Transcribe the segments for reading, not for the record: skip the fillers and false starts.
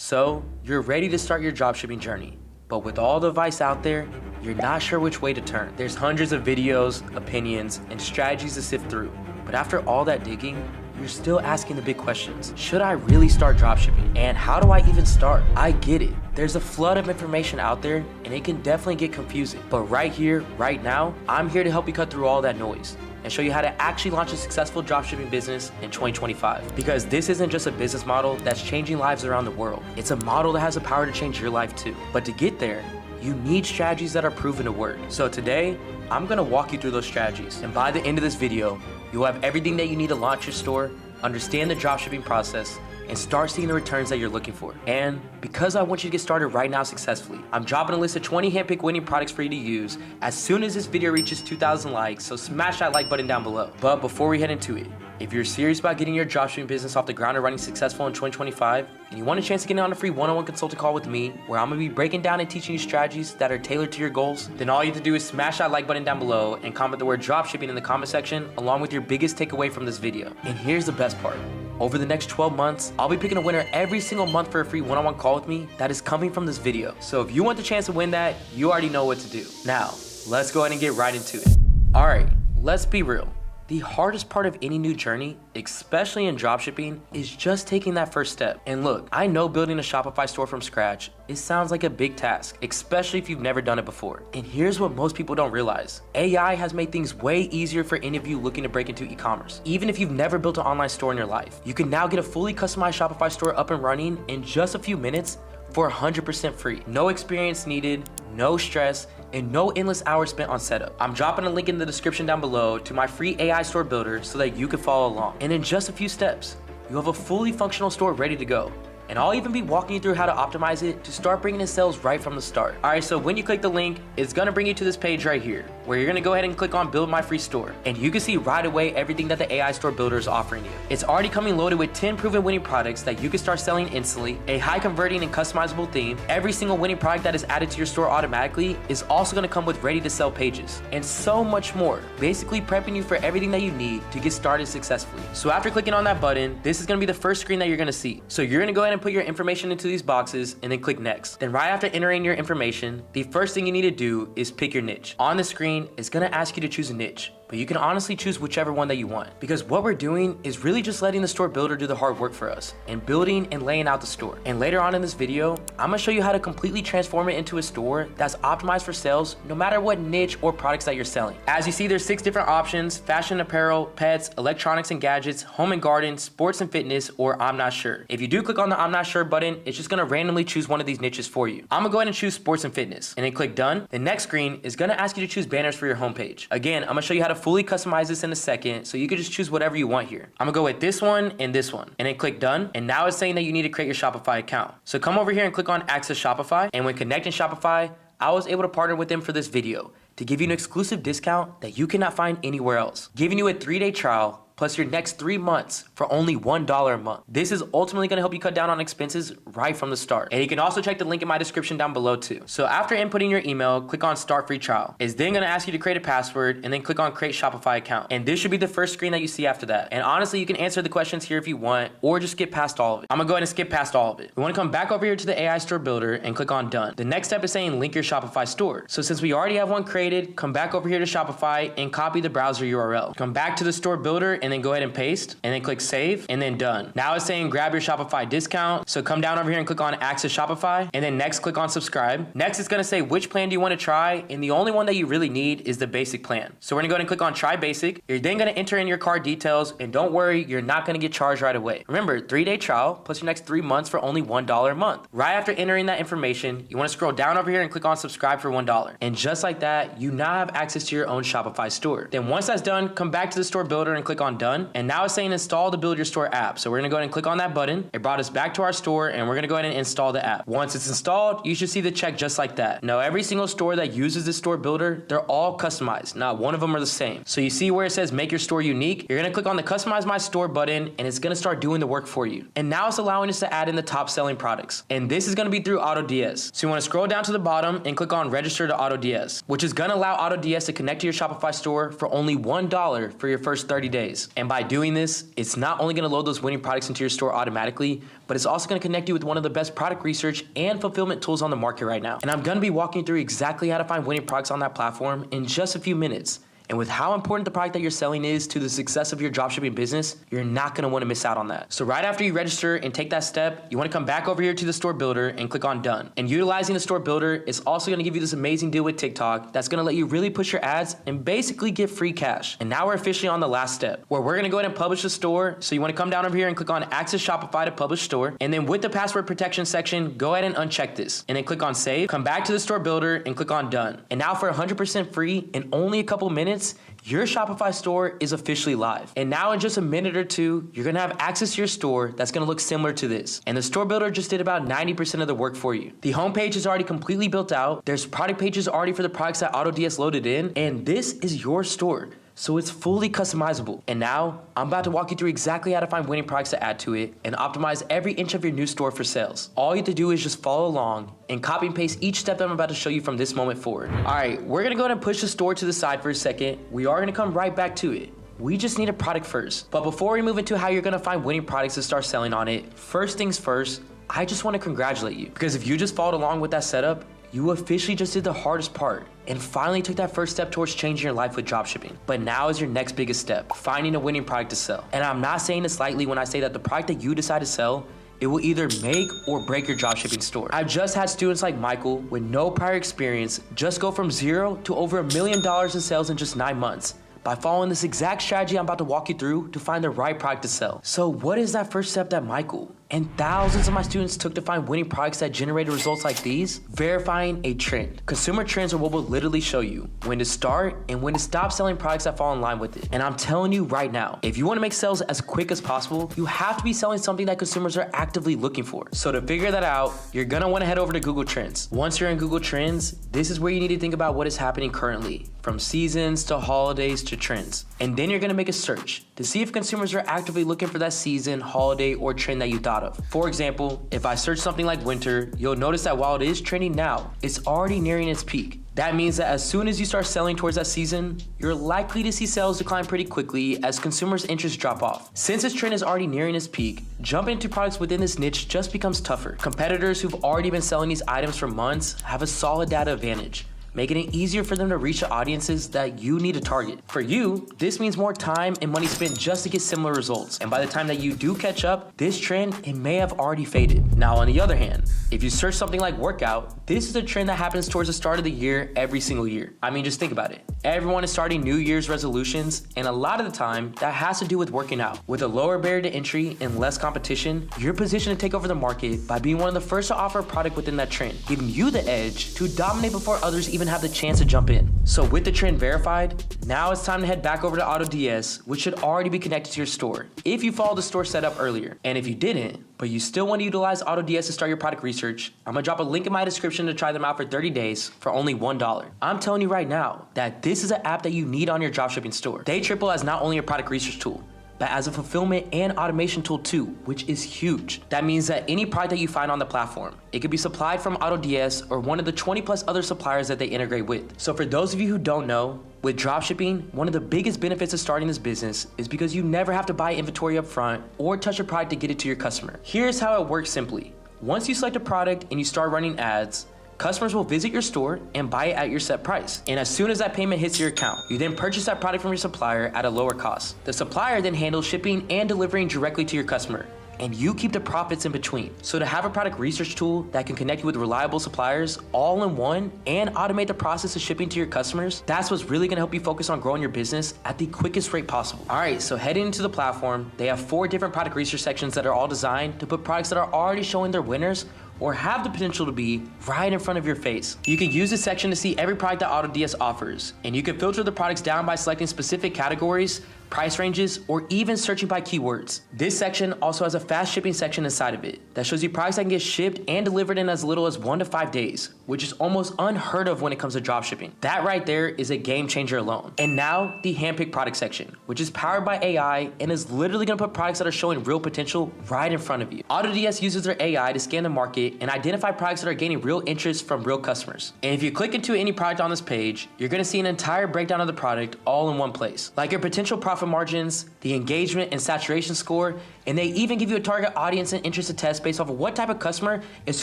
So, you're ready to start your dropshipping journey, but with all the advice out there, you're not sure which way to turn. There's hundreds of videos, opinions, and strategies to sift through. But after all that digging, you're still asking the big questions. Should I really start dropshipping? And how do I even start? I get it. There's a flood of information out there, and it can definitely get confusing. But right here, right now, I'm here to help you cut through all that noise and show you how to actually launch a successful dropshipping business in 2025. Because this isn't just a business model that's changing lives around the world. It's a model that has the power to change your life too. But to get there, you need strategies that are proven to work. So today, I'm gonna walk you through those strategies. And by the end of this video, you'll have everything that you need to launch your store, understand the dropshipping process, and start seeing the returns that you're looking for. And because I want you to get started right now successfully, I'm dropping a list of 20 handpicked winning products for you to use as soon as this video reaches 2,000 likes, so smash that like button down below. But before we head into it, if you're serious about getting your dropshipping business off the ground and running successful in 2025, and you want a chance to get on a free one-on-one consulting call with me, where I'm gonna be breaking down and teaching you strategies that are tailored to your goals, then all you have to do is smash that like button down below and comment the word dropshipping in the comment section, along with your biggest takeaway from this video. And here's the best part. Over the next 12 months, I'll be picking a winner every single month for a free one-on-one call with me that is coming from this video. So if you want the chance to win that, you already know what to do. Now, let's go ahead and get right into it. All right, let's be real. The hardest part of any new journey, especially in dropshipping, is just taking that first step. And look, I know building a Shopify store from scratch, it sounds like a big task, especially if you've never done it before. And here's what most people don't realize. AI has made things way easier for any of you looking to break into e-commerce. Even if you've never built an online store in your life, you can now get a fully customized Shopify store up and running in just a few minutes for 100% free. No experience needed, no stress, and no endless hours spent on setup. I'm dropping a link in the description down below to my free AI store builder so that you can follow along. And in just a few steps, you have a fully functional store ready to go. And I'll even be walking you through how to optimize it to start bringing in sales right from the start. All right, so when you click the link, it's gonna bring you to this page right here, where you're gonna go ahead and click on Build My Free Store. And you can see right away everything that the AI Store Builder is offering you. It's already coming loaded with 10 proven winning products that you can start selling instantly, a high converting and customizable theme. Every single winning product that is added to your store automatically is also gonna come with ready to sell pages, and so much more, basically prepping you for everything that you need to get started successfully. So after clicking on that button, this is gonna be the first screen that you're gonna see. So you're gonna go ahead and put your information into these boxes and then click next. Then right after entering your information, the first thing you need to do is pick your niche. On the screen, it's gonna ask you to choose a niche, but you can honestly choose whichever one that you want, because what we're doing is really just letting the store builder do the hard work for us and building and laying out the store. And later on in this video, I'm gonna show you how to completely transform it into a store that's optimized for sales no matter what niche or products that you're selling. As you see, there's 6 different options: fashion, apparel, pets, electronics and gadgets, home and garden, sports and fitness, or I'm not sure. If you do click on the I'm not sure button, it's just gonna randomly choose one of these niches for you. I'm gonna go ahead and choose sports and fitness and then click done. The next screen is gonna ask you to choose banners for your homepage. Again, I'm gonna show you how to fully customize this in a second, so you can just choose whatever you want here. I'm gonna go with this one and then click done. And now it's saying that you need to create your Shopify account. So come over here and click on Access Shopify. And when connecting Shopify, I was able to partner with them for this video to give you an exclusive discount that you cannot find anywhere else, giving you a 3-day trial plus your next 3 months for only $1 a month. This is ultimately gonna help you cut down on expenses right from the start. And you can also check the link in my description down below too. So after inputting your email, click on Start Free Trial. It's then gonna ask you to create a password and then click on Create Shopify Account. And this should be the first screen that you see after that. And honestly, you can answer the questions here if you want, or just skip past all of it. I'm gonna go ahead and skip past all of it. We wanna come back over here to the AI Store Builder and click on Done. The next step is saying link your Shopify store. So since we already have one created, come back over here to Shopify and copy the browser URL. Come back to the store builder and then go ahead and paste, and then click save, and then done. Now it's saying grab your Shopify discount. So come down over here and click on Access Shopify, and then next click on subscribe. Next it's gonna say which plan do you wanna try, and the only one that you really need is the basic plan. So we're gonna go ahead and click on try basic. You're then gonna enter in your card details, and don't worry, you're not gonna get charged right away. Remember, 3-day trial plus your next 3 months for only $1 a month. Right after entering that information, you wanna scroll down over here and click on subscribe for $1. And just like that, you now have access to your own Shopify store. Then once that's done, come back to the store builder and click on done. And now it's saying install the Build Your Store app. So we're gonna go ahead and click on that button. It brought us back to our store, and we're gonna go ahead and install the app. Once it's installed, you should see the check just like that. Now every single store that uses this store builder, they're all customized. Not one of them are the same. So you see where it says make your store unique, you're gonna click on the Customize My Store button, and it's gonna start doing the work for you. And now it's allowing us to add in the top selling products. And this is gonna be through AutoDS. So you wanna scroll down to the bottom and click on Register to AutoDS, which is gonna allow AutoDS to connect to your Shopify store for only $1 for your first 30 days. business. And by doing this, it's not only gonna load those winning products into your store automatically, but it's also gonna connect you with one of the best product research and fulfillment tools on the market right now. And I'm gonna be walking you through exactly how to find winning products on that platform in just a few minutes. And with how important the product that you're selling is to the success of your dropshipping business, you're not gonna wanna miss out on that. So right after you register and take that step, you wanna come back over here to the store builder and click on done. And utilizing the store builder is also gonna give you this amazing deal with TikTok that's gonna let you really push your ads and basically get free cash. And now we're officially on the last step, where we're gonna go ahead and publish the store. So you wanna come down over here and click on Access Shopify to publish store. And then with the password protection section, go ahead and uncheck this. And then click on save, come back to the store builder and click on done. And now for 100% free in only a couple minutes, your Shopify store is officially live. And now in just a minute or two, you're gonna have access to your store that's gonna look similar to this. And the store builder just did about 90% of the work for you. The homepage is already completely built out. There's product pages already for the products that AutoDS loaded in. And this is your store. So it's fully customizable. And now I'm about to walk you through exactly how to find winning products to add to it and optimize every inch of your new store for sales. All you have to do is just follow along and copy and paste each step that I'm about to show you from this moment forward. All right, we're gonna go ahead and push the store to the side for a second. We are gonna come right back to it. We just need a product first. But before we move into how you're gonna find winning products to start selling on it, first things first, I just wanna congratulate you. Because if you just followed along with that setup, you officially just did the hardest part and finally took that first step towards changing your life with dropshipping. But now is your next biggest step, finding a winning product to sell. And I'm not saying this lightly when I say that the product that you decide to sell, it will either make or break your dropshipping store. I've just had students like Michael with no prior experience just go from zero to over $1 million in sales in just 9 months by following this exact strategy I'm about to walk you through to find the right product to sell. So what is that first step that Michael and thousands of my students took to find winning products that generated results like these? Verifying a trend. Consumer trends are what will literally show you when to start and when to stop selling products that fall in line with it. And I'm telling you right now, if you want to make sales as quick as possible, you have to be selling something that consumers are actively looking for. So to figure that out, you're gonna want to head over to Google Trends. Once you're in Google Trends, this is where you need to think about what is happening currently, from seasons to holidays to trends. And then you're gonna make a search to see if consumers are actively looking for that season, holiday, or trend that you thought of. For example, if I search something like winter, you'll notice that while it is trending now, it's already nearing its peak. That means that as soon as you start selling towards that season, you're likely to see sales decline pretty quickly as consumers' interest drop off. Since this trend is already nearing its peak, jumping into products within this niche just becomes tougher. Competitors who've already been selling these items for months have a solid data advantage, making it easier for them to reach the audiences that you need to target. For you, this means more time and money spent just to get similar results. And by the time that you do catch up, this trend, it may have already faded. Now, on the other hand, if you search something like workout, this is a trend that happens towards the start of the year every single year. I mean, just think about it. Everyone is starting New Year's resolutions, and a lot of the time, that has to do with working out. With a lower barrier to entry and less competition, you're positioned to take over the market by being one of the first to offer a product within that trend, giving you the edge to dominate before others even have the chance to jump in. So with the trend verified, now it's time to head back over to AutoDS, which should already be connected to your store if you followed the store setup earlier. And if you didn't, but you still want to utilize AutoDS to start your product research, I'm gonna drop a link in my description to try them out for 30 days for only $1. I'm telling you right now that this is an app that you need on your dropshipping store. They triple as not only a product research tool, but as a fulfillment and automation tool too, which is huge. That means that any product that you find on the platform, it could be supplied from AutoDS or one of the 20 plus other suppliers that they integrate with. So for those of you who don't know, with dropshipping, one of the biggest benefits of starting this business is because you never have to buy inventory up front or touch a product to get it to your customer. Here's how it works simply. Once you select a product and you start running ads, customers will visit your store and buy it at your set price. And as soon as that payment hits your account, you then purchase that product from your supplier at a lower cost. The supplier then handles shipping and delivering directly to your customer, and you keep the profits in between. So to have a product research tool that can connect you with reliable suppliers all in one and automate the process of shipping to your customers, that's what's really gonna help you focus on growing your business at the quickest rate possible. All right, so heading into the platform, they have 4 different product research sections that are all designed to put products that are already showing their winners or have the potential to be right in front of your face. You can use this section to see every product that AutoDS offers, and you can filter the products down by selecting specific categories, price ranges, or even searching by keywords. This section also has a fast shipping section inside of it that shows you products that can get shipped and delivered in as little as 1 to 5 days, which is almost unheard of when it comes to dropshipping. That right there is a game changer alone. And now the handpicked product section, which is powered by AI and is literally gonna put products that are showing real potential right in front of you. AutoDS uses their AI to scan the market and identify products that are gaining real interest from real customers. And if you click into any product on this page, you're gonna see an entire breakdown of the product all in one place. Like your potential profit profit margins, the engagement and saturation score, and they even give you a target audience and interest to test based off of what type of customer is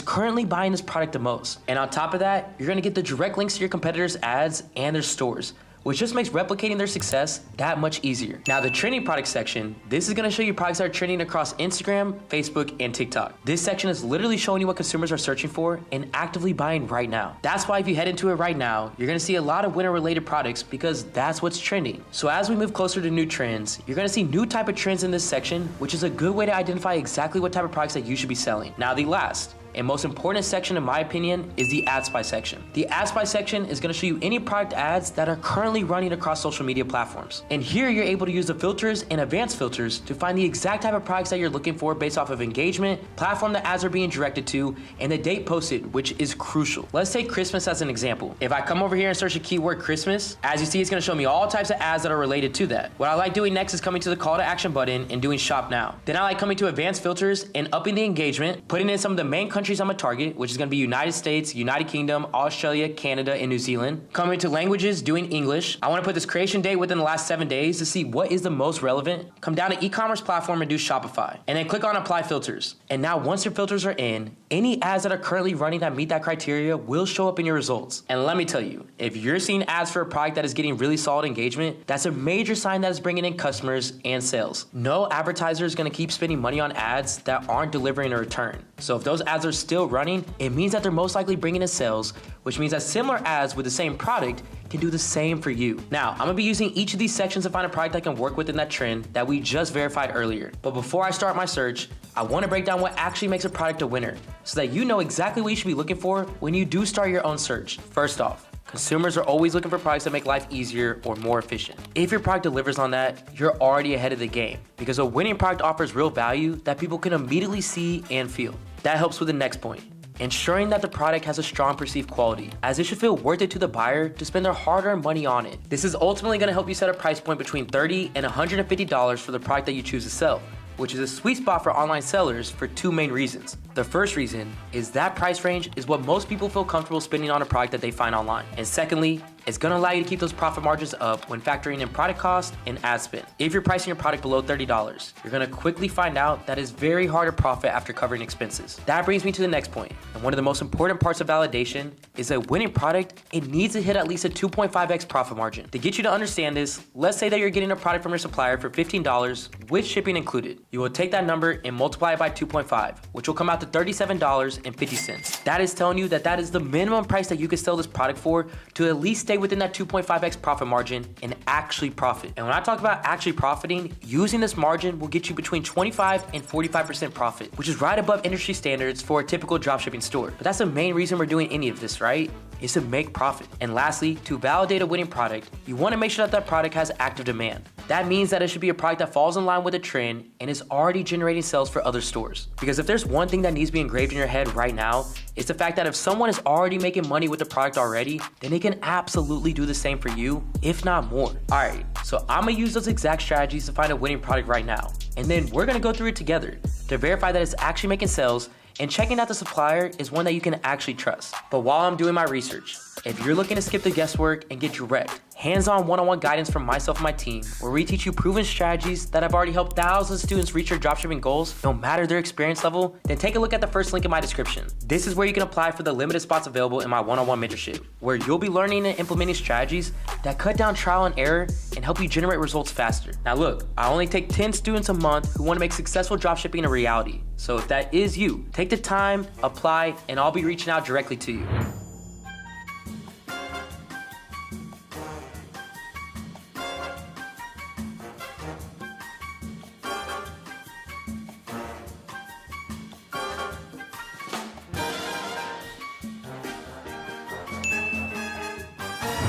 currently buying this product the most. And on top of that, you're gonna get the direct links to your competitors' ads and their stores, which just makes replicating their success that much easier. Now, the trending products section, this is gonna show you products that are trending across Instagram, Facebook, and TikTok. This section is literally showing you what consumers are searching for and actively buying right now. That's why if you head into it right now, you're gonna see a lot of winter-related products because that's what's trending. So as we move closer to new trends, you're gonna see new type of trends in this section, which is a good way to identify exactly what type of products that you should be selling. Now, the last and most important section, in my opinion, is the ad spy section. The ad spy section is gonna show you any product ads that are currently running across social media platforms. And here you're able to use the filters and advanced filters to find the exact type of products that you're looking for based off of engagement, platform the ads are being directed to, and the date posted, which is crucial. Let's take Christmas as an example. If I come over here and search a keyword Christmas, as you see, it's gonna show me all types of ads that are related to that. What I like doing next is coming to the call to action button and doing shop now. Then I like coming to advanced filters and upping the engagement, putting in some of the main countries I'm a target, which is going to be United States, United Kingdom, Australia, Canada, and New Zealand. Coming to languages, doing English. I want to put this creation date within the last 7 days to see what is the most relevant. Come down to e-commerce platform and do Shopify. And then click on apply filters. And now once your filters are in, any ads that are currently running that meet that criteria will show up in your results. And let me tell you, if you're seeing ads for a product that is getting really solid engagement, that's a major sign that it's bringing in customers and sales. No advertiser is going to keep spending money on ads that aren't delivering a return. So if those ads are still running, it means that they're most likely bringing in sales, which means that similar ads with the same product can do the same for you. Now, I'm gonna be using each of these sections to find a product I can work with in that trend that we just verified earlier. But before I start my search, I wanna break down what actually makes a product a winner so that you know exactly what you should be looking for when you do start your own search. First off, consumers are always looking for products that make life easier or more efficient. If your product delivers on that, you're already ahead of the game because a winning product offers real value that people can immediately see and feel. That helps with the next point. Ensuring that the product has a strong perceived quality, as it should feel worth it to the buyer to spend their hard-earned money on it. This is ultimately going to help you set a price point between $30 and $150 for the product that you choose to sell, which is a sweet spot for online sellers for two main reasons. The first reason is that price range is what most people feel comfortable spending on a product that they find online. And secondly, it's gonna allow you to keep those profit margins up when factoring in product cost and ad spend. If you're pricing your product below $30, you're gonna quickly find out that it's very hard to profit after covering expenses. That brings me to the next point. And one of the most important parts of validation is a winning product, it needs to hit at least a 2.5x profit margin. To get you to understand this, let's say that you're getting a product from your supplier for $15 with shipping included. You will take that number and multiply it by 2.5, which will come out to $37.50. That is telling you that that is the minimum price that you can sell this product for to at least stay within that 2.5x profit margin and actually profit. And when I talk about actually profiting, using this margin will get you between 25 and 45% profit, which is right above industry standards for a typical dropshipping store. But that's the main reason we're doing any of this, right? Is to make profit. And lastly, to validate a winning product, you want to make sure that that product has active demand. That means that it should be a product that falls in line with a trend and is already generating sales for other stores. Because if there's one thing that needs to be engraved in your head right now, it's the fact that if someone is already making money with the product already, then they can absolutely do the same for you, if not more. All right, so I'm gonna use those exact strategies to find a winning product right now. And then we're gonna go through it together to verify that it's actually making sales and checking out the supplier is one that you can actually trust. But while I'm doing my research, if you're looking to skip the guesswork and get direct, hands-on one-on-one guidance from myself and my team, where we teach you proven strategies that have already helped thousands of students reach their dropshipping goals, no matter their experience level, then take a look at the first link in my description. This is where you can apply for the limited spots available in my one-on-one mentorship, where you'll be learning and implementing strategies that cut down trial and error and help you generate results faster. Now look, I only take 10 students a month who want to make successful dropshipping a reality. So if that is you, take the time, apply, and I'll be reaching out directly to you.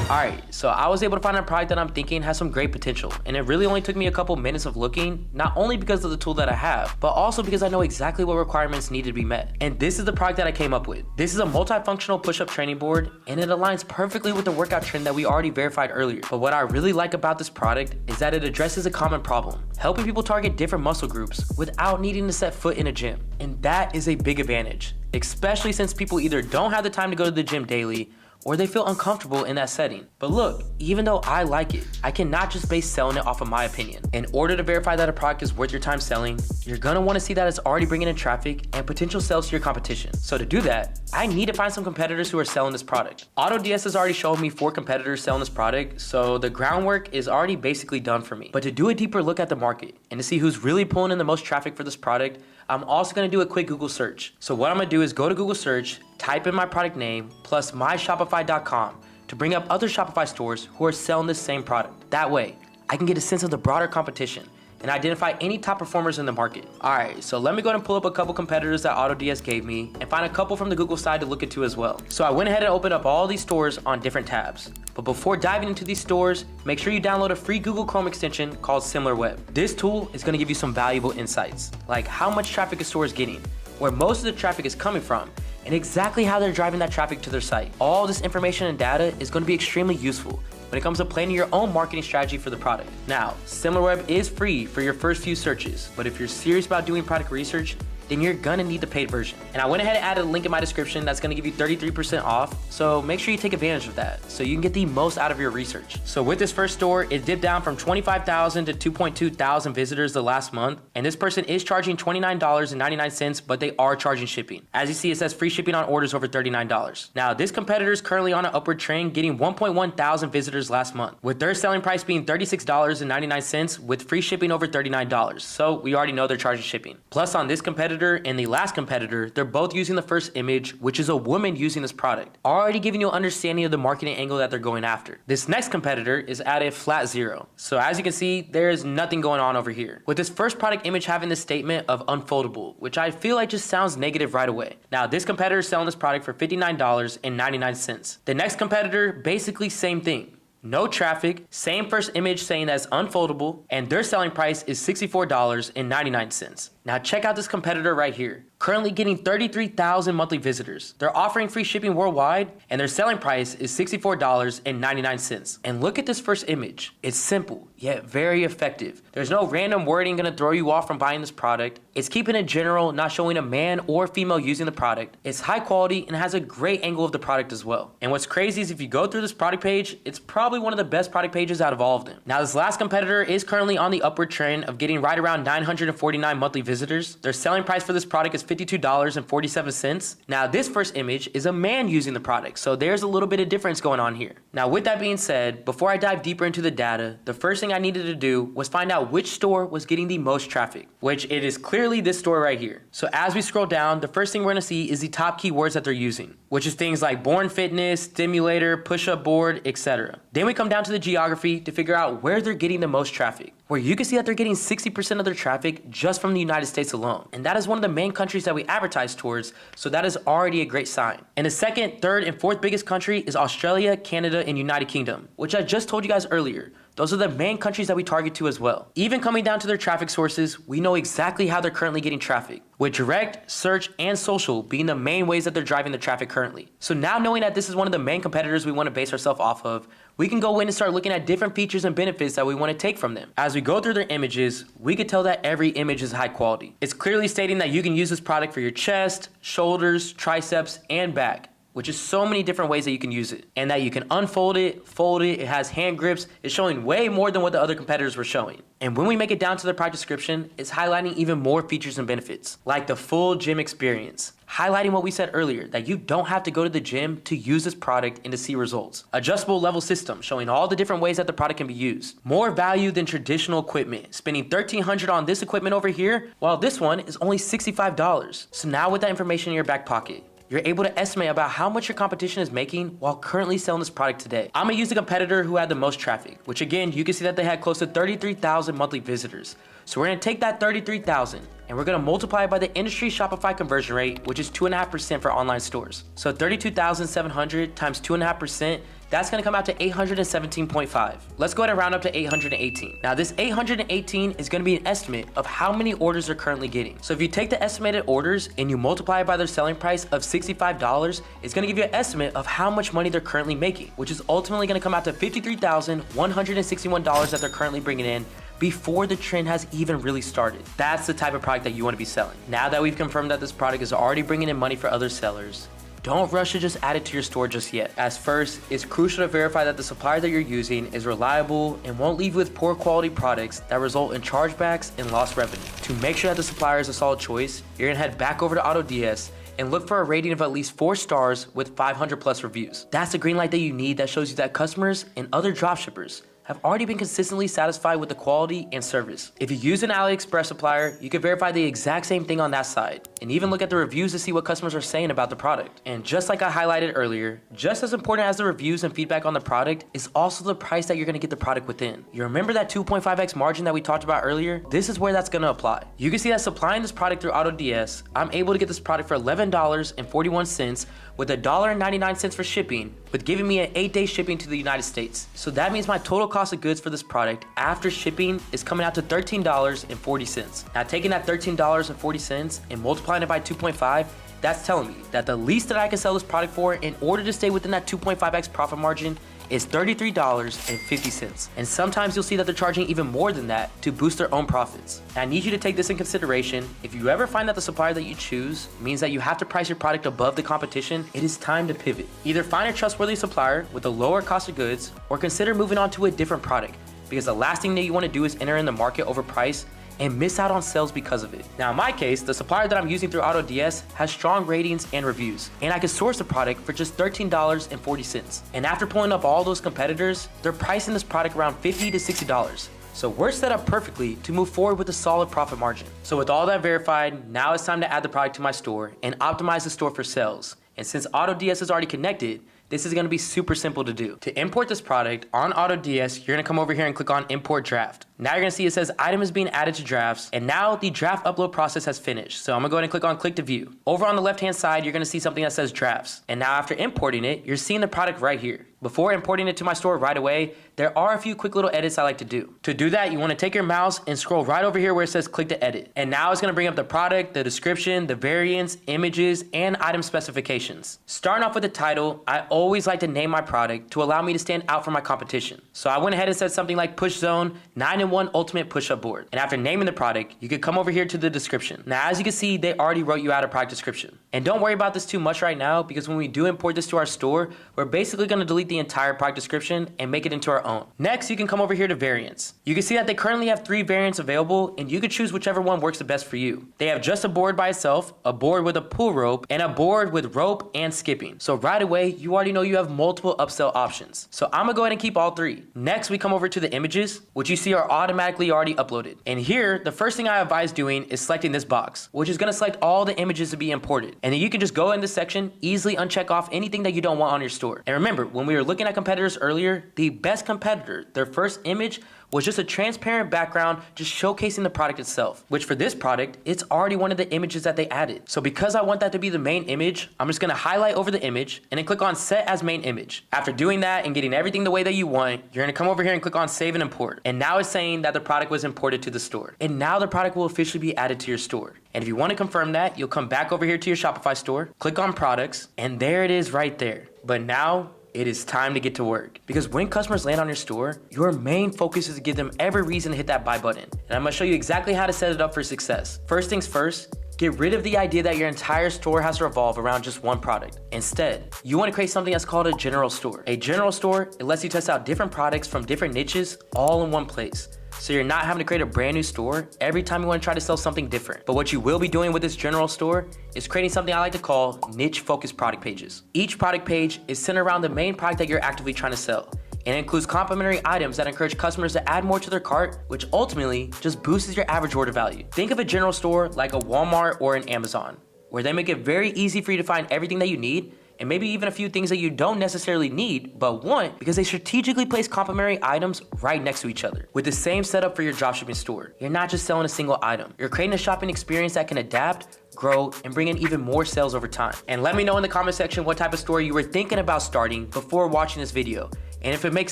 Alright, so I was able to find a product that I'm thinking has some great potential, and it really only took me a couple minutes of looking, not only because of the tool that I have, but also because I know exactly what requirements need to be met. And this is the product that I came up with. This is a multifunctional push-up training board, and it aligns perfectly with the workout trend that we already verified earlier. But what I really like about this product is that it addresses a common problem, helping people target different muscle groups without needing to set foot in a gym. And that is a big advantage, especially since people either don't have the time to go to the gym daily, or they feel uncomfortable in that setting. But look, even though I like it, I cannot just base selling it off of my opinion. In order to verify that a product is worth your time selling, you're gonna wanna see that it's already bringing in traffic and potential sales to your competition. So to do that, I need to find some competitors who are selling this product. AutoDS has already shown me 4 competitors selling this product, so the groundwork is already basically done for me. But to do a deeper look at the market and to see who's really pulling in the most traffic for this product, I'm also gonna do a quick Google search. So what I'm gonna do is go to Google search, type in my product name, plus myshopify.com to bring up other Shopify stores who are selling this same product. That way, I can get a sense of the broader competition and identify any top performers in the market. All right, so let me go ahead and pull up a couple competitors that AutoDS gave me and find a couple from the Google side to look into as well. So I went ahead and opened up all these stores on different tabs. But before diving into these stores, make sure you download a free Google Chrome extension called SimilarWeb. This tool is gonna give you some valuable insights, like how much traffic a store is getting, where most of the traffic is coming from, and exactly how they're driving that traffic to their site. All this information and data is gonna be extremely useful when it comes to planning your own marketing strategy for the product. Now, SimilarWeb is free for your first few searches, but if you're serious about doing product research, then you're gonna need the paid version. And I went ahead and added a link in my description that's gonna give you 33% off, so make sure you take advantage of that so you can get the most out of your research. So with this first store, it dipped down from 25,000 to 2.2 thousand visitors the last month, and this person is charging $29.99, but they are charging shipping. As you see, it says free shipping on orders over $39. Now, this competitor is currently on an upward trend, getting 1.1 thousand visitors last month, with their selling price being $36.99 with free shipping over $39. So we already know they're charging shipping. Plus, on this competitor and the last competitor, they're both using the first image, which is a woman using this product, already giving you an understanding of the marketing angle that they're going after. This next competitor is at a flat 0. So as you can see, there is nothing going on over here, with this first product image having the statement of unfoldable, which I feel like just sounds negative right away. Now, this competitor is selling this product for $59.99. The next competitor, basically same thing. No traffic, same first image saying that's unfoldable, and their selling price is $64.99. Now check out this competitor right here. Currently getting 33,000 monthly visitors. They're offering free shipping worldwide, and their selling price is $64.99. And look at this first image. It's simple, yet very effective. There's no random wording gonna throw you off from buying this product. It's keeping it general, not showing a man or female using the product. It's high quality and has a great angle of the product as well. And what's crazy is if you go through this product page, it's probably one of the best product pages out of all of them. Now this last competitor is currently on the upward trend of getting right around 949 monthly visitors. Their selling price for this product is $52.47. Now this first image is a man using the product, so there's a little bit of difference going on here. Now with that being said, before I dive deeper into the data, the first thing I needed to do was find out which store was getting the most traffic, which it is clearly this store right here. So as we scroll down, the first thing we're gonna see is the top keywords that they're using, which is things like born fitness, stimulator, push-up board, etc. Then we come down to the geography to figure out where they're getting the most traffic, where you can see that they're getting 60% of their traffic just from the United States alone. And that is one of the main countries that we advertise towards, so that is already a great sign. And the second, third, and fourth biggest country is Australia, Canada, and United Kingdom, which I just told you guys earlier. Those are the main countries that we target to as well. Even coming down to their traffic sources, we know exactly how they're currently getting traffic, with direct, search, and social being the main ways that they're driving the traffic currently. So now knowing that this is one of the main competitors we want to base ourselves off of, we can go in and start looking at different features and benefits that we want to take from them. As we go through their images, we could tell that every image is high quality. It's clearly stating that you can use this product for your chest, shoulders, triceps, and back, which is so many different ways that you can use it, and that you can unfold it, fold it, it has hand grips. It's showing way more than what the other competitors were showing. And when we make it down to the product description, it's highlighting even more features and benefits, like the full gym experience, highlighting what we said earlier, that you don't have to go to the gym to use this product and to see results. Adjustable level system, showing all the different ways that the product can be used. More value than traditional equipment, spending $1,300 on this equipment over here, while this one is only $65. So now with that information in your back pocket, you're able to estimate about how much your competition is making while currently selling this product today. I'm gonna use the competitor who had the most traffic, which again, you can see that they had close to 33,000 monthly visitors. So we're gonna take that 33,000 and we're gonna multiply it by the industry Shopify conversion rate, which is 2.5% for online stores. So 32,700 times 2.5%, that's gonna come out to 817.5. Let's go ahead and round up to 818. Now this 818 is gonna be an estimate of how many orders they're currently getting. So if you take the estimated orders and you multiply it by their selling price of $65, it's gonna give you an estimate of how much money they're currently making, which is ultimately gonna come out to $53,161 that they're currently bringing in before the trend has even really started. That's the type of product that you want to be selling. Now that we've confirmed that this product is already bringing in money for other sellers, don't rush to just add it to your store just yet. As first, it's crucial to verify that the supplier that you're using is reliable and won't leave you with poor quality products that result in chargebacks and lost revenue. To make sure that the supplier is a solid choice, you're gonna head back over to AutoDS and look for a rating of at least 4 stars with 500 plus reviews. That's the green light that you need that shows you that customers and other dropshippers have already been consistently satisfied with the quality and service. If you use an AliExpress supplier, you can verify the exact same thing on that side and even look at the reviews to see what customers are saying about the product. And just like I highlighted earlier, just as important as the reviews and feedback on the product is also the price that you're gonna get the product within. You remember that 2.5x margin that we talked about earlier? This is where that's gonna apply. You can see that supplying this product through AutoDS, I'm able to get this product for $11.41 with $1.99 for shipping, with giving me an 8-day shipping to the United States. So that means my total cost of goods for this product after shipping is coming out to $13.40. Now taking that $13.40 and multiplying it by 2.5, that's telling me that the least that I can sell this product for in order to stay within that 2.5x profit margin is $33.50. And sometimes you'll see that they're charging even more than that to boost their own profits. And I need you to take this in consideration. If you ever find that the supplier that you choose means that you have to price your product above the competition, it is time to pivot. Either find a trustworthy supplier with a lower cost of goods or consider moving on to a different product, because the last thing that you want to do is enter in the market over price and miss out on sales because of it. Now in my case, the supplier that I'm using through AutoDS has strong ratings and reviews, and I can source the product for just $13.40. And after pulling up all those competitors, they're pricing this product around $50 to $60. So we're set up perfectly to move forward with a solid profit margin. So with all that verified, now it's time to add the product to my store and optimize the store for sales. And since AutoDS is already connected, this is gonna be super simple to do. To import this product on AutoDS, you're gonna come over here and click on Import Draft. Now you're gonna see it says item is being added to drafts, and now the draft upload process has finished. So I'm gonna go ahead and click on Click to View. Over on the left-hand side, you're gonna see something that says drafts. And now after importing it, you're seeing the product right here. Before importing it to my store right away, there are a few quick little edits I like to do. To do that, you wanna take your mouse and scroll right over here where it says click to edit. And now it's gonna bring up the product, the description, the variants, images, and item specifications. Starting off with the title, I always like to name my product to allow me to stand out from my competition. So I went ahead and said something like Push Zone 9-in-1 Ultimate Push-Up Board. And after naming the product, you could come over here to the description. Now, as you can see, they already wrote you out a product description. And don't worry about this too much right now, because when we do import this to our store, we're basically gonna delete the entire product description and make it into our own. Next, you can come over here to variants. You can see that they currently have 3 variants available, and you can choose whichever one works the best for you. They have just a board by itself, a board with a pull rope, and a board with rope and skipping. So right away, you already know you have multiple upsell options. So I'm gonna go ahead and keep all 3. Next, we come over to the images, which you see are automatically already uploaded. And here, the first thing I advise doing is selecting this box, which is gonna select all the images to be imported. And then you can just go in this section, easily uncheck off anything that you don't want on your store. And remember, when we were looking at competitors earlier, the best competitor, their first image was just a transparent background just showcasing the product itself, which for this product, it's already one of the images that they added. So because I want that to be the main image, I'm just gonna highlight over the image and then click on Set as Main Image. After doing that and getting everything the way that you want, you're gonna come over here and click on Save and Import. And now it's saying that the product was imported to the store. And now the product will officially be added to your store. And if you wanna confirm that, you'll come back over here to your Shopify store, click on Products, and there it is right there. But now, it is time to get to work. Because when customers land on your store, your main focus is to give them every reason to hit that buy button. And I'm gonna show you exactly how to set it up for success. First things first, get rid of the idea that your entire store has to revolve around just one product. Instead, you wanna create something that's called a general store. A general store, it lets you test out different products from different niches all in one place. So you're not having to create a brand new store every time you want to try to sell something different. But what you will be doing with this general store is creating something I like to call niche focused product pages. Each product page is centered around the main product that you're actively trying to sell. And it includes complementary items that encourage customers to add more to their cart, which ultimately just boosts your average order value. Think of a general store like a Walmart or an Amazon, where they make it very easy for you to find everything that you need, and maybe even a few things that you don't necessarily need but want, because they strategically place complementary items right next to each other. With the same setup for your dropshipping store, you're not just selling a single item. You're creating a shopping experience that can adapt, grow, and bring in even more sales over time. And let me know in the comment section what type of store you were thinking about starting before watching this video. And if it makes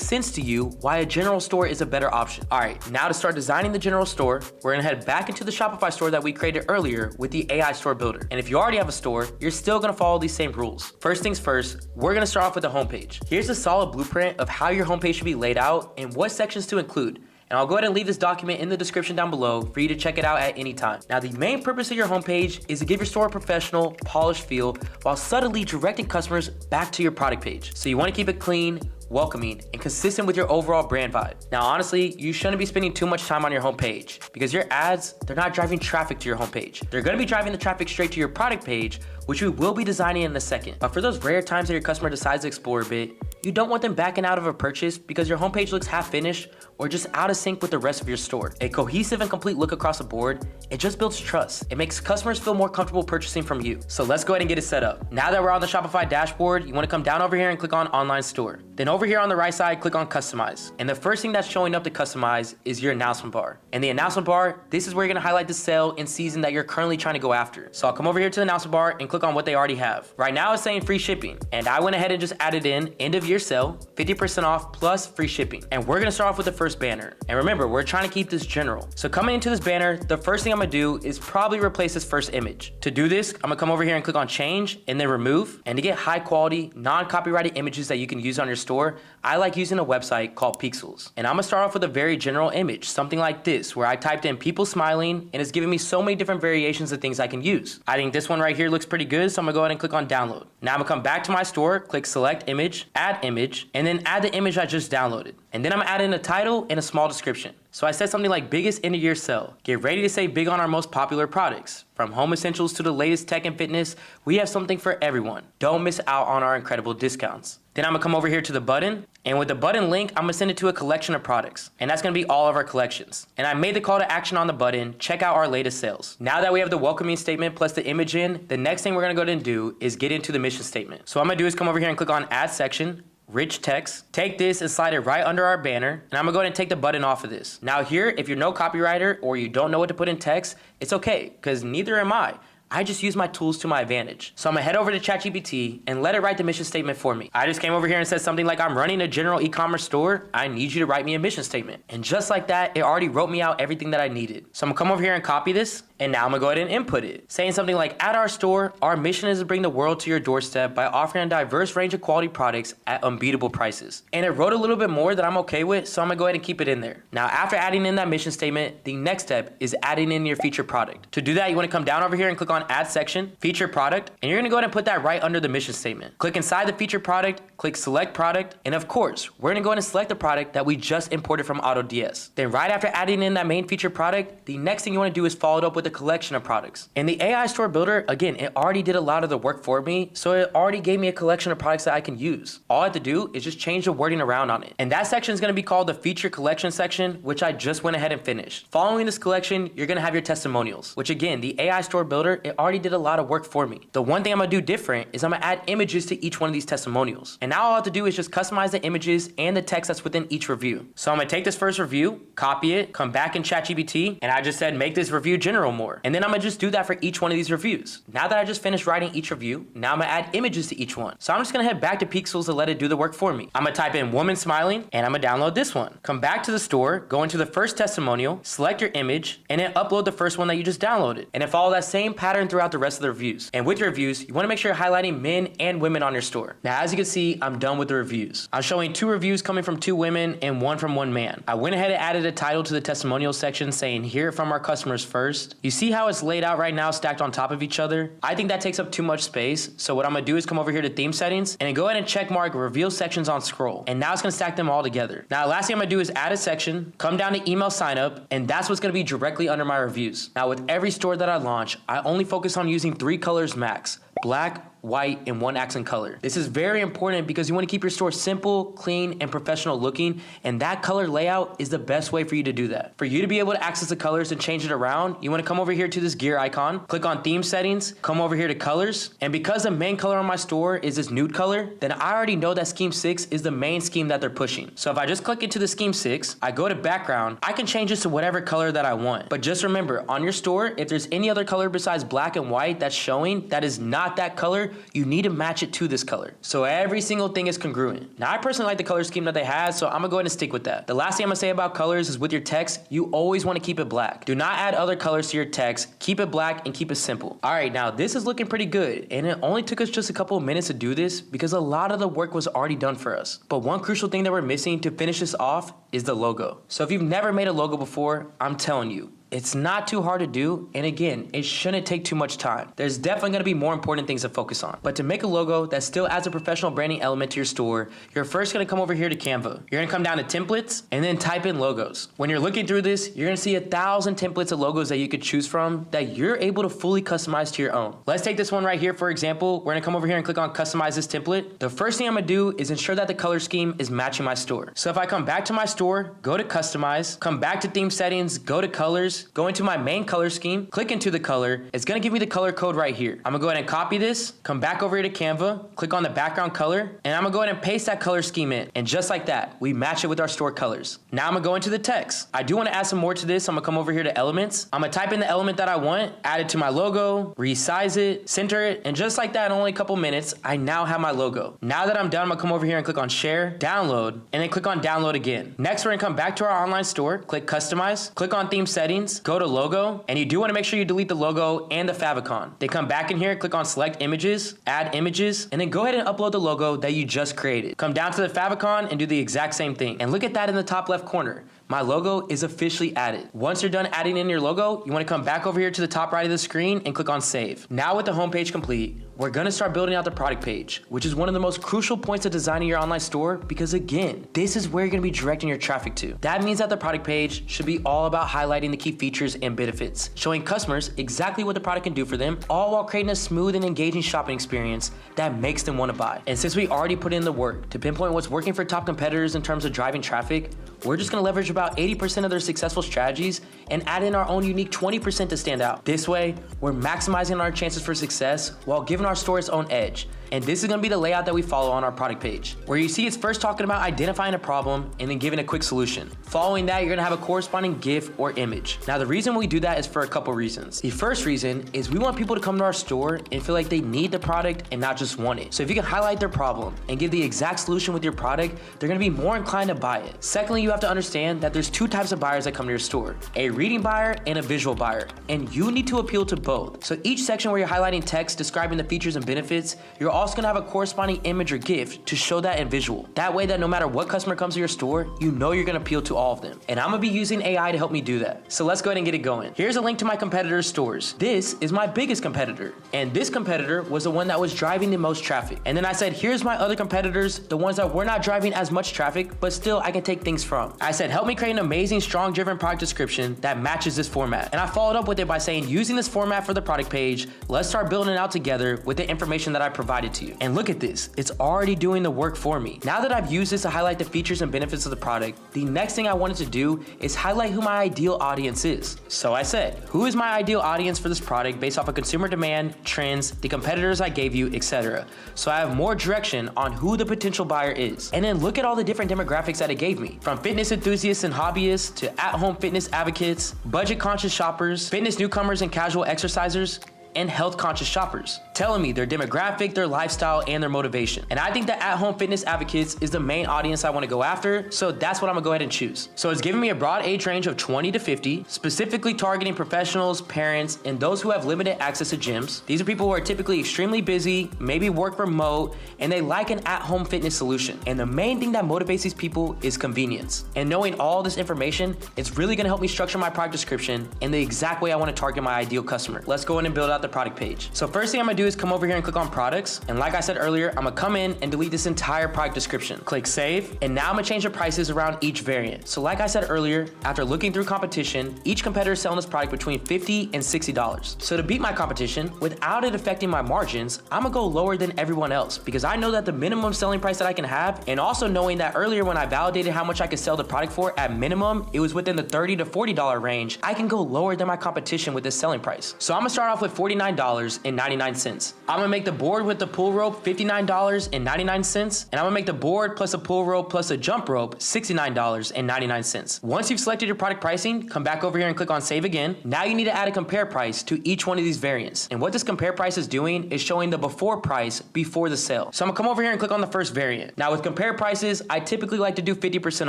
sense to you, why a general store is a better option. All right, now to start designing the general store, we're gonna head back into the Shopify store that we created earlier with the AI store builder. And if you already have a store, you're still gonna follow these same rules. First things first, we're gonna start off with the homepage. Here's a solid blueprint of how your homepage should be laid out and what sections to include. And I'll go ahead and leave this document in the description down below for you to check it out at any time. Now, the main purpose of your homepage is to give your store a professional, polished feel while subtly directing customers back to your product page. So you want to keep it clean, welcoming, and consistent with your overall brand vibe. Now, honestly, you shouldn't be spending too much time on your homepage because your ads, they're not driving traffic to your homepage. They're gonna be driving the traffic straight to your product page, which we will be designing in a second. But for those rare times that your customer decides to explore a bit, you don't want them backing out of a purchase because your homepage looks half finished or just out of sync with the rest of your store. A cohesive and complete look across the board, it just builds trust. It makes customers feel more comfortable purchasing from you. So let's go ahead and get it set up. Now that we're on the Shopify dashboard, you wanna come down over here and click on Online Store. Then over here on the right side, click on Customize. And the first thing that's showing up to customize is your announcement bar. And the announcement bar, this is where you're gonna highlight the sale and season that you're currently trying to go after. So I'll come over here to the announcement bar and click on what they already have. Right now it's saying free shipping. And I went ahead and just added in end of year sale, 50% off plus free shipping. And we're gonna start off with the first banner. And remember, we're trying to keep this general. So coming into this banner, the first thing I'm gonna do is probably replace this first image. To do this, I'm gonna come over here and click on change and then remove. And to get high quality, non-copyrighted images that you can use on your store, I like using a website called Pixels. And I'm gonna start off with a very general image, something like this, where I typed in people smiling and it's giving me so many different variations of things I can use. I think this one right here looks pretty good, so I'm gonna go ahead and click on download. Now I'm gonna come back to my store, click select image, add image, and then add the image I just downloaded. And then I'm gonna add in a title and a small description. So I said something like biggest end of year sale. Get ready to save big on our most popular products. From home essentials to the latest tech and fitness, we have something for everyone. Don't miss out on our incredible discounts. Then I'm gonna come over here to the button, and with the button link, I'm gonna send it to a collection of products. And that's gonna be all of our collections. And I made the call to action on the button, check out our latest sales. Now that we have the welcoming statement plus the image in, the next thing we're gonna go ahead and do is get into the mission statement. So what I'm gonna do is come over here and click on add section, rich text, take this and slide it right under our banner, and I'm gonna go ahead and take the button off of this. Now here, if you're no copywriter or you don't know what to put in text, it's okay, because neither am I. I just use my tools to my advantage. So I'm gonna head over to ChatGPT and let it write the mission statement for me. I just came over here and said something like, I'm running a general e-commerce store. I need you to write me a mission statement. And just like that, it already wrote me out everything that I needed. So I'm gonna come over here and copy this. And now I'm gonna go ahead and input it. Saying something like, at our store, our mission is to bring the world to your doorstep by offering a diverse range of quality products at unbeatable prices. And it wrote a little bit more that I'm okay with, so I'm gonna go ahead and keep it in there. Now, after adding in that mission statement, the next step is adding in your featured product. To do that, you wanna come down over here and click on add section, featured product, and you're gonna go ahead and put that right under the mission statement. Click inside the featured product, click select product, and of course, we're gonna go ahead and select the product that we just imported from AutoDS. Then right after adding in that main featured product, the next thing you wanna do is follow it up with a collection of products. And the AI store builder, again, it already did a lot of the work for me, so it already gave me a collection of products that I can use. All I have to do is just change the wording around on it. And that section is gonna be called the feature collection section, which I just went ahead and finished. Following this collection, you're gonna have your testimonials, which again, the AI store builder, it already did a lot of work for me. The one thing I'm gonna do different is I'm gonna add images to each one of these testimonials. And now all I have to do is just customize the images and the text that's within each review. So I'm gonna take this first review, copy it, come back in ChatGPT, and I just said, make this review general more. And then I'm gonna just do that for each one of these reviews. Now that I just finished writing each review, now I'm gonna add images to each one. So I'm just gonna head back to Pixels to let it do the work for me. I'm gonna type in woman smiling, and I'm gonna download this one. Come back to the store, go into the first testimonial, select your image, and then upload the first one that you just downloaded. And then follow that same pattern throughout the rest of the reviews. And with your reviews, you wanna make sure you're highlighting men and women on your store. Now, as you can see, I'm done with the reviews. I'm showing 2 reviews coming from 2 women and 1 from 1 man. I went ahead and added a title to the testimonial section saying, hear it from our customers first. You see how it's laid out right now, stacked on top of each other? I think that takes up too much space. So what I'm gonna do is come over here to theme settings and then go ahead and check mark reveal sections on scroll. And now it's gonna stack them all together. Now, last thing I'm gonna do is add a section, come down to email sign up, and that's what's gonna be directly under my reviews. Now, with every store that I launch, I only focus on using 3 colors max: black, white, and 1 accent color. This is very important because you want to keep your store simple, clean, and professional looking, and that color layout is the best way for you to do that. For you to be able to access the colors and change it around, you want to come over here to this gear icon, click on theme settings, come over here to colors, and because the main color on my store is this nude color, then I already know that scheme 6 is the main scheme that they're pushing. So if I just click into the scheme 6, I go to background, I can change this to whatever color that I want. But just remember, on your store, if there's any other color besides black and white that's showing that is not that color, you need to match it to this color. So every single thing is congruent. Now, I personally like the color scheme that they had, so I'm gonna go ahead and stick with that. The last thing I'm gonna say about colors is with your text, you always wanna keep it black. Do not add other colors to your text. Keep it black and keep it simple. All right, now this is looking pretty good, and it only took us just a couple of minutes to do this because a lot of the work was already done for us. But one crucial thing that we're missing to finish this off is the logo. So if you've never made a logo before, I'm telling you, it's not too hard to do, and again, it shouldn't take too much time. There's definitely gonna be more important things to focus on. But to make a logo that still adds a professional branding element to your store, you're first gonna come over here to Canva. You're gonna come down to templates, and then type in logos. When you're looking through this, you're gonna see 1,000 templates of logos that you could choose from that you're able to fully customize to your own. Let's take this one right here, for example. We're gonna come over here and click on customize this template. The first thing I'm gonna do is ensure that the color scheme is matching my store. So if I come back to my store, go to customize, come back to theme settings, go to colors, go into my main color scheme, click into the color. It's gonna give me the color code right here. I'm gonna go ahead and copy this, come back over here to Canva, click on the background color, and I'm gonna go ahead and paste that color scheme in. And just like that, we match it with our store colors. Now I'm gonna go into the text. I do wanna add some more to this. I'm gonna come over here to elements. I'm gonna type in the element that I want, add it to my logo, resize it, center it, and just like that, in only a couple minutes, I now have my logo. Now that I'm done, I'm gonna come over here and click on share, download, and then click on download again. Next, we're gonna come back to our online store, click customize, click on theme settings, go to logo, and you do want to make sure you delete the logo and the favicon. Then come back in here, click on select images, add images, and then go ahead and upload the logo that you just created. Come down to the favicon and do the exact same thing. And look at that in the top left corner. My logo is officially added. Once you're done adding in your logo, you want to come back over here to the top right of the screen and click on save. Now with the homepage complete, we're going to start building out the product page, which is one of the most crucial points of designing your online store because again, this is where you're going to be directing your traffic to. That means that the product page should be all about highlighting the key features and benefits, showing customers exactly what the product can do for them, all while creating a smooth and engaging shopping experience that makes them want to buy. And since we already put in the work to pinpoint what's working for top competitors in terms of driving traffic, we're just going to leverage about 80% of their successful strategies and add in our own unique 20% to stand out. This way, we're maximizing our chances for success while giving our store its own edge. And this is gonna be the layout that we follow on our product page, where you see it's first talking about identifying a problem and then giving a quick solution. Following that, you're gonna have a corresponding GIF or image. Now, the reason we do that is for a couple reasons. The first reason is we want people to come to our store and feel like they need the product and not just want it. So if you can highlight their problem and give the exact solution with your product, they're gonna be more inclined to buy it. Secondly, you have to understand that there's two types of buyers that come to your store, a reading buyer and a visual buyer, and you need to appeal to both. So each section where you're highlighting text describing the features and benefits, you're also gonna have a corresponding image or GIF to show that in visual. That way that no matter what customer comes to your store, you know you're gonna appeal to all of them. And I'm gonna be using AI to help me do that. So let's go ahead and get it going. Here's a link to my competitor's stores. This is my biggest competitor. And this competitor was the one that was driving the most traffic. And then I said, here's my other competitors, the ones that were not driving as much traffic, but still I can take things from. I said, help me create an amazing, strong driven product description that matches this format. And I followed up with it by saying, using this format for the product page, let's start building it out together with the information that I provided to you. And look at this, it's already doing the work for me. Now that I've used this to highlight the features and benefits of the product, the next thing I wanted to do is highlight who my ideal audience is. So I said, who is my ideal audience for this product based off of consumer demand, trends, the competitors I gave you, etc. So I have more direction on who the potential buyer is. And then look at all the different demographics that it gave me, from fitness enthusiasts and hobbyists to at-home fitness advocates, budget-conscious shoppers, fitness newcomers and casual exercisers, and health-conscious shoppers, telling me their demographic, their lifestyle, and their motivation. And I think that at-home fitness advocates is the main audience I want to go after, so that's what I'm gonna go ahead and choose. So it's giving me a broad age range of 20 to 50, specifically targeting professionals, parents, and those who have limited access to gyms. These are people who are typically extremely busy, maybe work remote, and they like an at-home fitness solution. And the main thing that motivates these people is convenience. And knowing all this information, it's really gonna help me structure my product description in the exact way I want to target my ideal customer. Let's go in and build out the product page. So first thing I'm gonna do is come over here and click on products. And like I said earlier, I'm gonna come in and delete this entire product description. Click save. And now I'm gonna change the prices around each variant. So like I said earlier, after looking through competition, each competitor is selling this product between $50 and $60. So to beat my competition, without it affecting my margins, I'm gonna go lower than everyone else because I know that the minimum selling price that I can have, and also knowing that earlier when I validated how much I could sell the product for at minimum, it was within the $30 to $40 range, I can go lower than my competition with this selling price. So I'm gonna start off with $40 $49.99. I'm gonna make the board with the pull rope $59.99, and I'm gonna make the board plus a pull rope plus a jump rope $69.99. Once you've selected your product pricing, come back over here and click on save again. Now you need to add a compare price to each one of these variants. And what this compare price is doing is showing the before price before the sale. So I'm gonna come over here and click on the first variant. Now with compare prices, I typically like to do 50%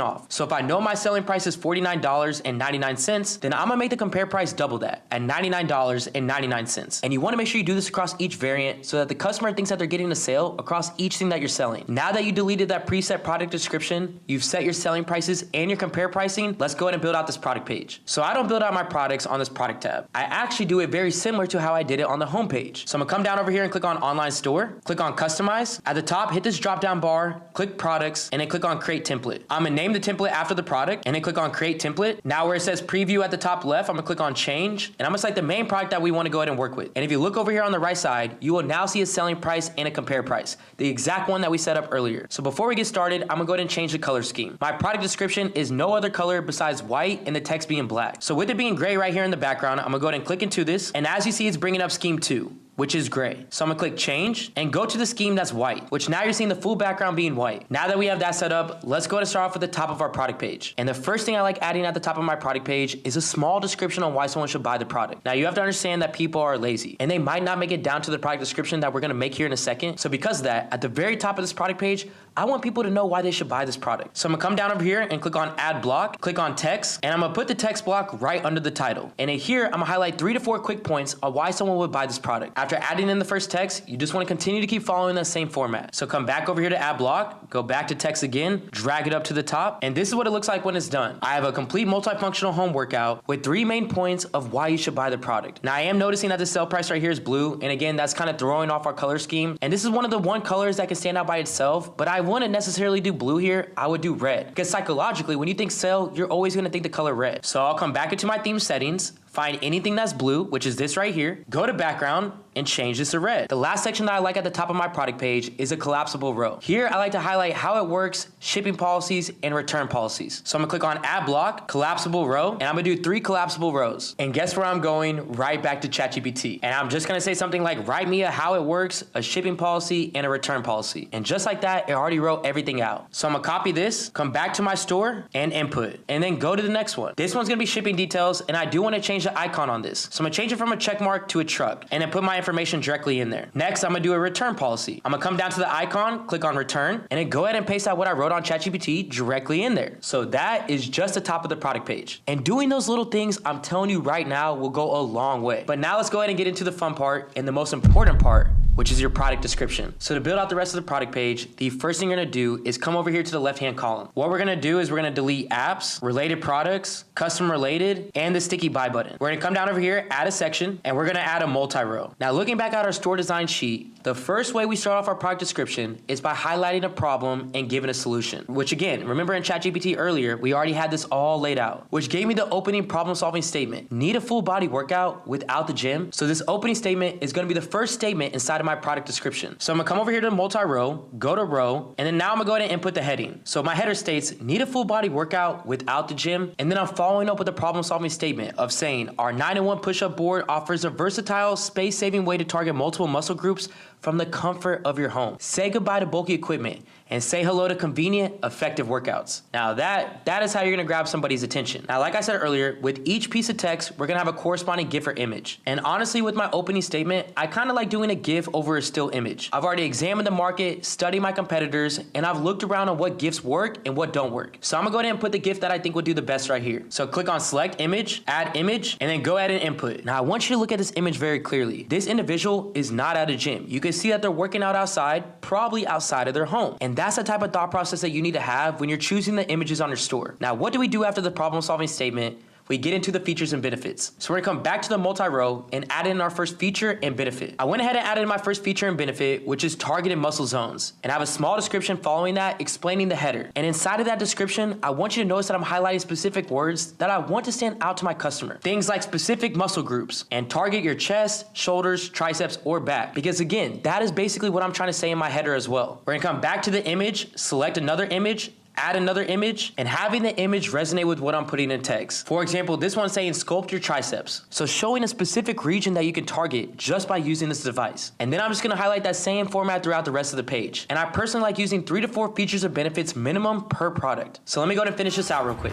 off. So if I know my selling price is $49.99, then I'm gonna make the compare price double that at $99.99. And you wanna make sure you do this across each variant so that the customer thinks that they're getting a sale across each thing that you're selling. Now that you deleted that preset product description, you've set your selling prices and your compare pricing, let's go ahead and build out this product page. So I don't build out my products on this product tab. I actually do it very similar to how I did it on the home page. So I'm gonna come down over here and click on online store, click on customize. At the top, hit this drop down bar, click products, and then click on create template. I'm gonna name the template after the product and then click on create template. Now where it says preview at the top left, I'm gonna click on change, and I'm gonna select the main product that we wanna go ahead and work with. And if you look over here on the right side, you will now see a selling price and a compare price, the exact one that we set up earlier. So before we get started, I'm gonna go ahead and change the color scheme. My product description is no other color besides white and the text being black. So with it being gray right here in the background, I'm gonna go ahead and click into this, and as you see, it's bringing up scheme 2, which is gray. So I'm gonna click change and go to the scheme that's white, which now you're seeing the full background being white. Now that we have that set up, let's go to start off with the top of our product page. And the first thing I like adding at the top of my product page is a small description on why someone should buy the product. Now you have to understand that people are lazy and they might not make it down to the product description that we're gonna make here in a second. So because of that, at the very top of this product page, I want people to know why they should buy this product. So I'm gonna come down over here and click on add block, click on text, and I'm gonna put the text block right under the title. And in here, I'm gonna highlight 3 to 4 quick points on why someone would buy this product. After adding in the first text, you just wanna continue to keep following that same format. So come back over here to add block, go back to text again, drag it up to the top, and this is what it looks like when it's done. I have a complete multifunctional home workout with 3 main points of why you should buy the product. Now I am noticing that the sale price right here is blue, and again, that's kind of throwing off our color scheme. And this is one of the colors that can stand out by itself, but I wouldn't necessarily do blue here, I would do red. Because psychologically, when you think sale, you're always gonna think the color red. So I'll come back into my theme settings, find anything that's blue, which is this right here, go to background, and change this to red. The last section that I like at the top of my product page is a collapsible row. Here, I like to highlight how it works, shipping policies, and return policies. So I'm gonna click on add block, collapsible row, and I'm gonna do 3 collapsible rows. And guess where I'm going? Right back to ChatGPT. And I'm just gonna say something like, write me a how it works, a shipping policy, and a return policy. And just like that, it already wrote everything out. So I'm gonna copy this, come back to my store, and input, and then go to the next one. This one's gonna be shipping details, and I do wanna change the icon on this. So I'm gonna change it from a check mark to a truck, and then put my information directly in there. Next, I'm gonna do a return policy. I'm gonna come down to the icon, click on return, and then go ahead and paste out what I wrote on ChatGPT directly in there. So that is just the top of the product page. And doing those little things, I'm telling you right now, will go a long way. But now let's go ahead and get into the fun part and the most important part, which is your product description. So to build out the rest of the product page, the first thing you're gonna do is come over here to the left-hand column. What we're gonna do is we're gonna delete apps, related products, custom related, and the sticky buy button. We're gonna come down over here, add a section, and we're gonna add a multi-row. Now looking back at our store design sheet, the first way we start off our product description is by highlighting a problem and giving a solution. Which again, remember in ChatGPT earlier, we already had this all laid out, which gave me the opening problem-solving statement. Need a full body workout without the gym? So this opening statement is gonna be the first statement inside of my product description. So I'm gonna come over here to multi-row, go to row, and then now I'm gonna go ahead and input the heading. So my header states, need a full body workout without the gym, and then I'm following up with a problem-solving statement of saying, our 9-in-1 push-up board offers a versatile, space-saving way to target multiple muscle groups from the comfort of your home. Say goodbye to bulky equipment and say hello to convenient, effective workouts. Now that is how you're gonna grab somebody's attention. Now, like I said earlier, with each piece of text, we're gonna have a corresponding GIF or image. And honestly, with my opening statement, I kinda like doing a GIF over a still image. I've already examined the market, studied my competitors, and I've looked around on what GIFs work and what don't work. So I'm gonna go ahead and put the GIF that I think will do the best right here. So click on select image, add image, and then go ahead and input. Now I want you to look at this image very clearly. This individual is not at a gym. You can see that they're working out outside, probably outside of their home. And that's the type of thought process that you need to have when you're choosing the images on your store. Now, what do we do after the problem-solving statement? We get into the features and benefits. So we're gonna come back to the multi-row and add in our first feature and benefit. I went ahead and added in my first feature and benefit, which is targeted muscle zones. And I have a small description following that explaining the header. And inside of that description, I want you to notice that I'm highlighting specific words that I want to stand out to my customer. Things like specific muscle groups and target your chest, shoulders, triceps, or back. Because again, that is basically what I'm trying to say in my header as well. We're gonna come back to the image, select another image, add another image, and having the image resonate with what I'm putting in text. For example, this one's saying sculpt your triceps. So showing a specific region that you can target just by using this device. And then I'm just gonna highlight that same format throughout the rest of the page. And I personally like using 3 to 4 features or benefits minimum per product. So let me go ahead and finish this out real quick.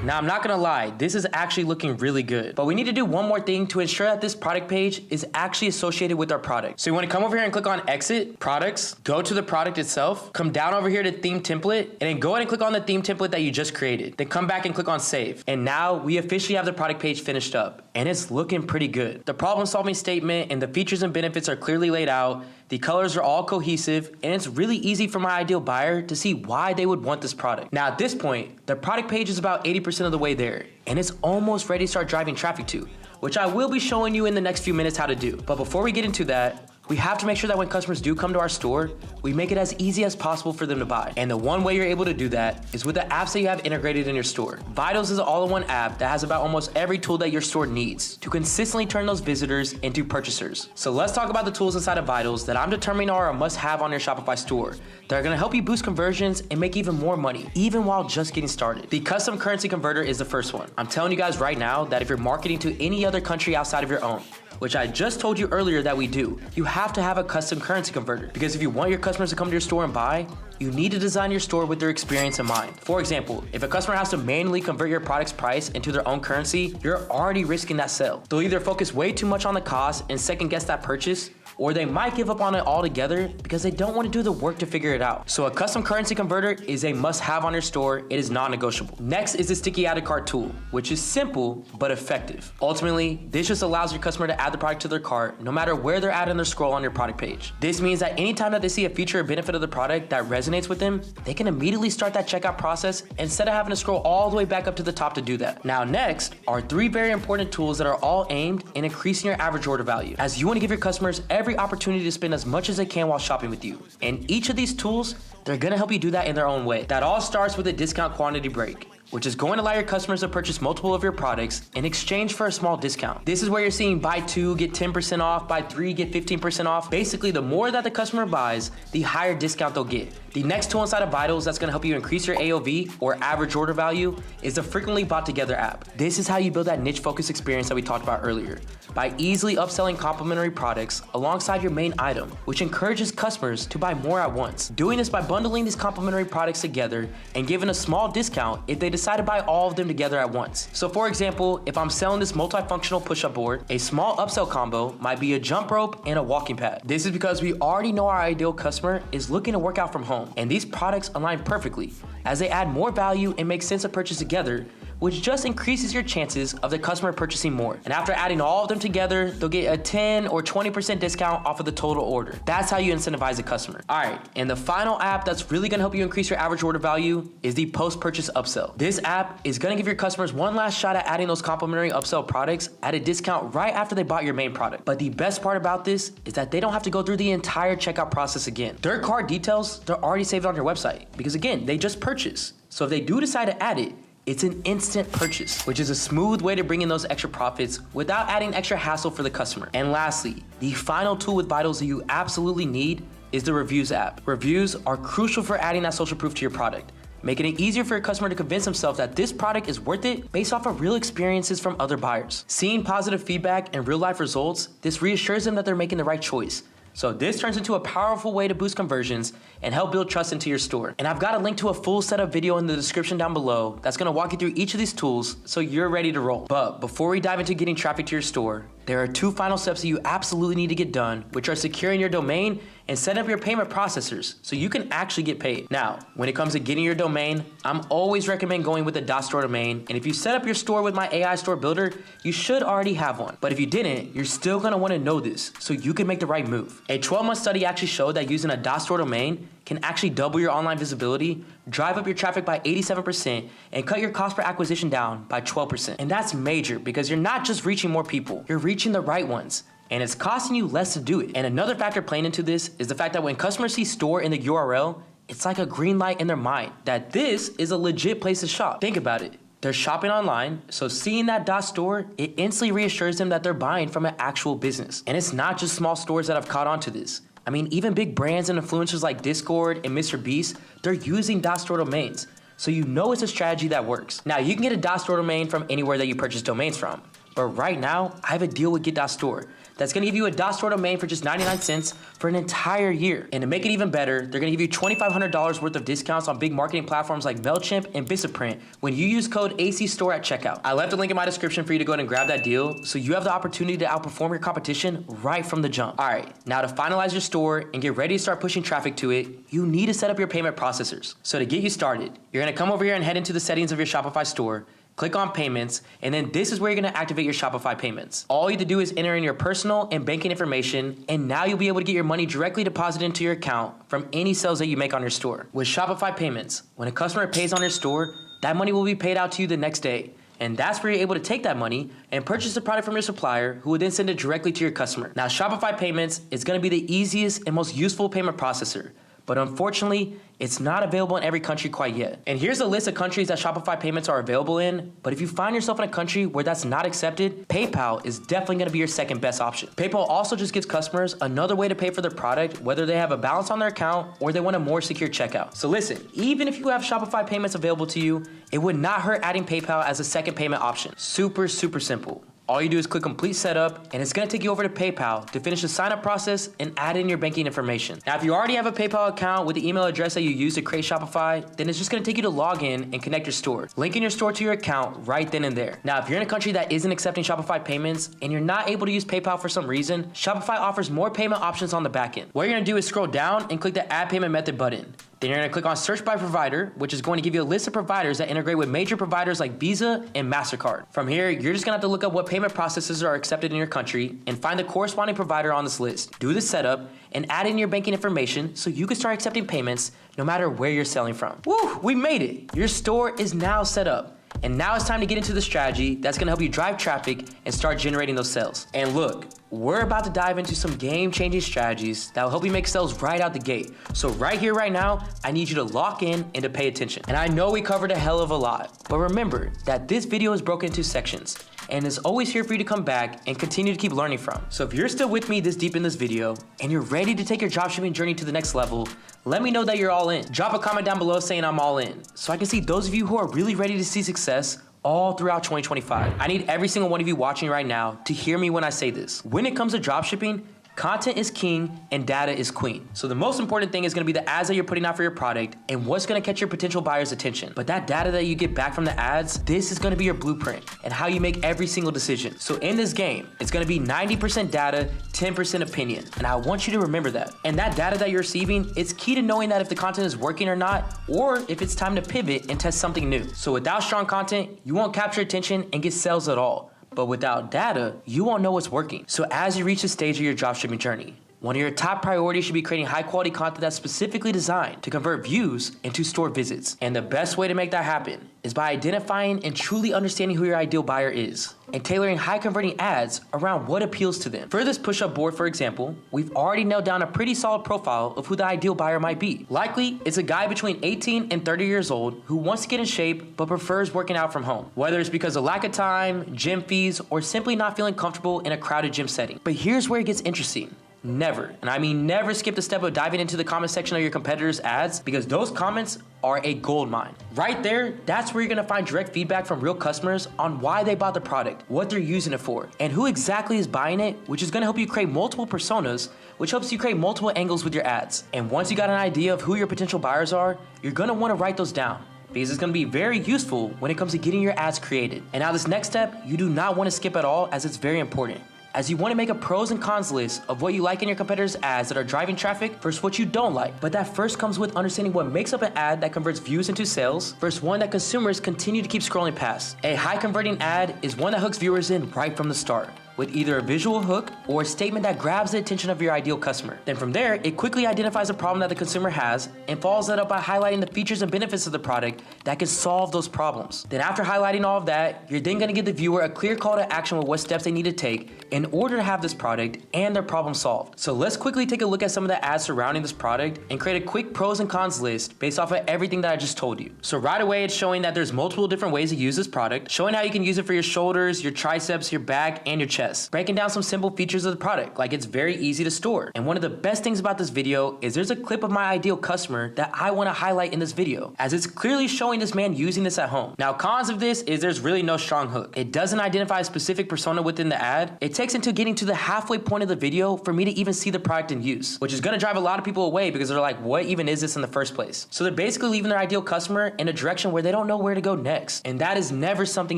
Now, I'm not gonna lie, this is actually looking really good, but we need to do one more thing to ensure that this product page is actually associated with our product. So you wanna come over here and click on Exit, Products, go to the product itself, come down over here to Theme Template, and then go ahead and click on the theme template that you just created. Then come back and click on Save. And now we officially have the product page finished up, and it's looking pretty good. The problem-solving statement and the features and benefits are clearly laid out. The colors are all cohesive, and it's really easy for my ideal buyer to see why they would want this product. Now at this point, the product page is about 80% of the way there, and it's almost ready to start driving traffic to, which I will be showing you in the next few minutes how to do. But before we get into that, we have to make sure that when customers do come to our store, we make it as easy as possible for them to buy. And the one way you're able to do that is with the apps that you have integrated in your store. Vitals is an all-in-one app that has about almost every tool that your store needs to consistently turn those visitors into purchasers. So let's talk about the tools inside of Vitals that I'm determining are a must-have on your Shopify store that are gonna help you boost conversions and make even more money, even while just getting started. The custom currency converter is the first one. I'm telling you guys right now that if you're marketing to any other country outside of your own, which I just told you earlier that we do, you have to have a custom currency converter. Because if you want your customers to come to your store and buy, you need to design your store with their experience in mind. For example, if a customer has to manually convert your product's price into their own currency, you're already risking that sale. They'll either focus way too much on the cost and second guess that purchase, or they might give up on it altogether because they don't want to do the work to figure it out. So a custom currency converter is a must-have on your store. It is non-negotiable. Next is the sticky added cart tool, which is simple but effective. Ultimately, this just allows your customer to add the product to their cart no matter where they're at in their scroll on your product page. This means that anytime that they see a feature or benefit of the product that resonates with them, they can immediately start that checkout process instead of having to scroll all the way back up to the top to do that. Now next are 3 very important tools that are all aimed in increasing your average order value, as you want to give your customers every opportunity to spend as much as they can while shopping with you. And each of these tools, they're gonna help you do that in their own way. That all starts with a discount quantity break, which is going to allow your customers to purchase multiple of your products in exchange for a small discount. This is where you're seeing buy 2, get 10% off, buy 3, get 15% off. Basically, the more that the customer buys, the higher discount they'll get. The next tool inside of Vitals that's gonna help you increase your AOV, or average order value, is the frequently bought together app. This is how you build that niche focused experience that we talked about earlier, by easily upselling complementary products alongside your main item, which encourages customers to buy more at once. Doing this by bundling these complementary products together and giving a small discount if they decide to buy all of them together at once. So for example, if I'm selling this multifunctional push-up board, a small upsell combo might be a jump rope and a walking pad. This is because we already know our ideal customer is looking to work out from home, and these products align perfectly as they add more value and make sense of purchase together, which just increases your chances of the customer purchasing more. And after adding all of them together, they'll get a 10 or 20% discount off of the total order. That's how you incentivize the customer. All right, and the final app that's really gonna help you increase your average order value is the post-purchase upsell. This app is gonna give your customers one last shot at adding those complementary upsell products at a discount right after they bought your main product. But the best part about this is that they don't have to go through the entire checkout process again. Their cart details, they're already saved on your website because again, they just purchased. So if they do decide to add it, it's an instant purchase, which is a smooth way to bring in those extra profits without adding extra hassle for the customer. And lastly, the final tool with Vitals that you absolutely need is the Reviews app. Reviews are crucial for adding that social proof to your product, making it easier for your customer to convince themselves that this product is worth it based off of real experiences from other buyers. Seeing positive feedback and real life results, this reassures them that they're making the right choice. So this turns into a powerful way to boost conversions and help build trust into your store. And I've got a link to a full setup video in the description down below that's gonna walk you through each of these tools so you're ready to roll. But before we dive into getting traffic to your store, there are 2 final steps that you absolutely need to get done, which are securing your domain and setting up your payment processors so you can actually get paid. Now, when it comes to getting your domain, I'm always recommend going with a .store domain. And if you set up your store with my AI store builder, you should already have one. But if you didn't, you're still gonna wanna know this so you can make the right move. A 12-month study actually showed that using a .store domain can actually double your online visibility, drive up your traffic by 87%, and cut your cost per acquisition down by 12%. And that's major because you're not just reaching more people, you're reaching the right ones. And it's costing you less to do it. And another factor playing into this is the fact that when customers see store in the URL, it's like a green light in their mind that this is a legit place to shop. Think about it. They're shopping online, so seeing that .store, it instantly reassures them that they're buying from an actual business. And it's not just small stores that have caught on to this. I mean, even big brands and influencers like Discord and Mr. Beast, they're using .store domains. So you know it's a strategy that works. Now, you can get a .store domain from anywhere that you purchase domains from. But right now, I have a deal with Get.store that's gonna give you a .store domain for just 99 cents for an entire year. And to make it even better, they're gonna give you $2,500 worth of discounts on big marketing platforms like MailChimp and Vistaprint when you use code ACStore at checkout. I left a link in my description for you to go ahead and grab that deal so you have the opportunity to outperform your competition right from the jump. All right, now to finalize your store and get ready to start pushing traffic to it, you need to set up your payment processors. So to get you started, you're gonna come over here and head into the settings of your Shopify store, click on payments, and then this is where you're gonna activate your Shopify payments. All you have to do is enter in your personal and banking information, and now you'll be able to get your money directly deposited into your account from any sales that you make on your store. With Shopify payments, when a customer pays on your store, that money will be paid out to you the next day. And that's where you're able to take that money and purchase the product from your supplier, who will then send it directly to your customer. Now, Shopify payments is gonna be the easiest and most useful payment processor, but unfortunately, it's not available in every country quite yet. And here's a list of countries that Shopify payments are available in, but if you find yourself in a country where that's not accepted, PayPal is definitely gonna be your second best option. PayPal also just gives customers another way to pay for their product, whether they have a balance on their account or they want a more secure checkout. So listen, even if you have Shopify payments available to you, it would not hurt adding PayPal as a second payment option. Super, super simple. All you do is click complete setup, and it's gonna take you over to PayPal to finish the sign-up process and add in your banking information. Now, if you already have a PayPal account with the email address that you use to create Shopify, then it's just gonna take you to log in and connect your store, linking your store to your account right then and there. Now, if you're in a country that isn't accepting Shopify payments and you're not able to use PayPal for some reason, Shopify offers more payment options on the back end. What you're gonna do is scroll down and click the Add Payment Method button. Then you're gonna click on Search by Provider, which is going to give you a list of providers that integrate with major providers like Visa and MasterCard. From here, you're just gonna have to look up what payment processors are accepted in your country and find the corresponding provider on this list. Do the setup and add in your banking information so you can start accepting payments no matter where you're selling from. Woo, we made it. Your store is now set up. And now it's time to get into the strategy that's gonna help you drive traffic and start generating those sales. And look, we're about to dive into some game-changing strategies that will help you make sales right out the gate. So right here, right now, I need you to lock in and to pay attention. And I know we covered a hell of a lot, but remember that this video is broken into sections and is always here for you to come back and continue to keep learning from. So if you're still with me this deep in this video and you're ready to take your dropshipping journey to the next level, let me know that you're all in. Drop a comment down below saying I'm all in, so I can see those of you who are really ready to see success all throughout 2025. I need every single one of you watching right now to hear me when I say this. When it comes to dropshipping, content is king and data is queen. So the most important thing is gonna be the ads that you're putting out for your product and what's gonna catch your potential buyer's attention. But that data that you get back from the ads, this is gonna be your blueprint and how you make every single decision. So in this game, it's gonna be 90% data, 10% opinion. And I want you to remember that. And that data that you're receiving, it's key to knowing that if the content is working or not, or if it's time to pivot and test something new. So without strong content, you won't capture attention and get sales at all. But without data, you won't know what's working. So as you reach the stage of your dropshipping journey, one of your top priorities should be creating high quality content that's specifically designed to convert views into store visits. And the best way to make that happen is by identifying and truly understanding who your ideal buyer is and tailoring high converting ads around what appeals to them. For this push-up board, for example, we've already nailed down a pretty solid profile of who the ideal buyer might be. Likely, it's a guy between 18 and 30 years old who wants to get in shape but prefers working out from home, whether it's because of lack of time, gym fees, or simply not feeling comfortable in a crowded gym setting. But here's where it gets interesting. Never, and I mean never, skip the step of diving into the comment section of your competitors' ads, because those comments are a gold mine. Right there, that's where you're gonna find direct feedback from real customers on why they bought the product, what they're using it for, and who exactly is buying it, which is gonna help you create multiple personas, which helps you create multiple angles with your ads. And once you got an idea of who your potential buyers are, you're gonna wanna write those down, because it's gonna be very useful when it comes to getting your ads created. And now this next step, you do not wanna skip at all, as it's very important, as you want to make a pros and cons list of what you like in your competitors' ads that are driving traffic versus what you don't like. But that first comes with understanding what makes up an ad that converts views into sales versus one that consumers continue to keep scrolling past. A high converting ad is one that hooks viewers in right from the start, with either a visual hook or a statement that grabs the attention of your ideal customer. Then from there, it quickly identifies a problem that the consumer has and follows that up by highlighting the features and benefits of the product that can solve those problems. Then after highlighting all of that, you're then gonna give the viewer a clear call to action with what steps they need to take in order to have this product and their problem solved. So let's quickly take a look at some of the ads surrounding this product and create a quick pros and cons list based off of everything that I just told you. So right away, it's showing that there's multiple different ways to use this product, showing how you can use it for your shoulders, your triceps, your back, and your chest. test, breaking down some simple features of the product, like it's very easy to store. And one of the best things about this video is there's a clip of my ideal customer that I want to highlight in this video, as it's clearly showing this man using this at home. Now, cons of this is there's really no strong hook. It doesn't identify a specific persona within the ad. It takes into getting to the halfway point of the video for me to even see the product in use, which is going to drive a lot of people away because they're like, what even is this in the first place? So they're basically leaving their ideal customer in a direction where they don't know where to go next. And that is never something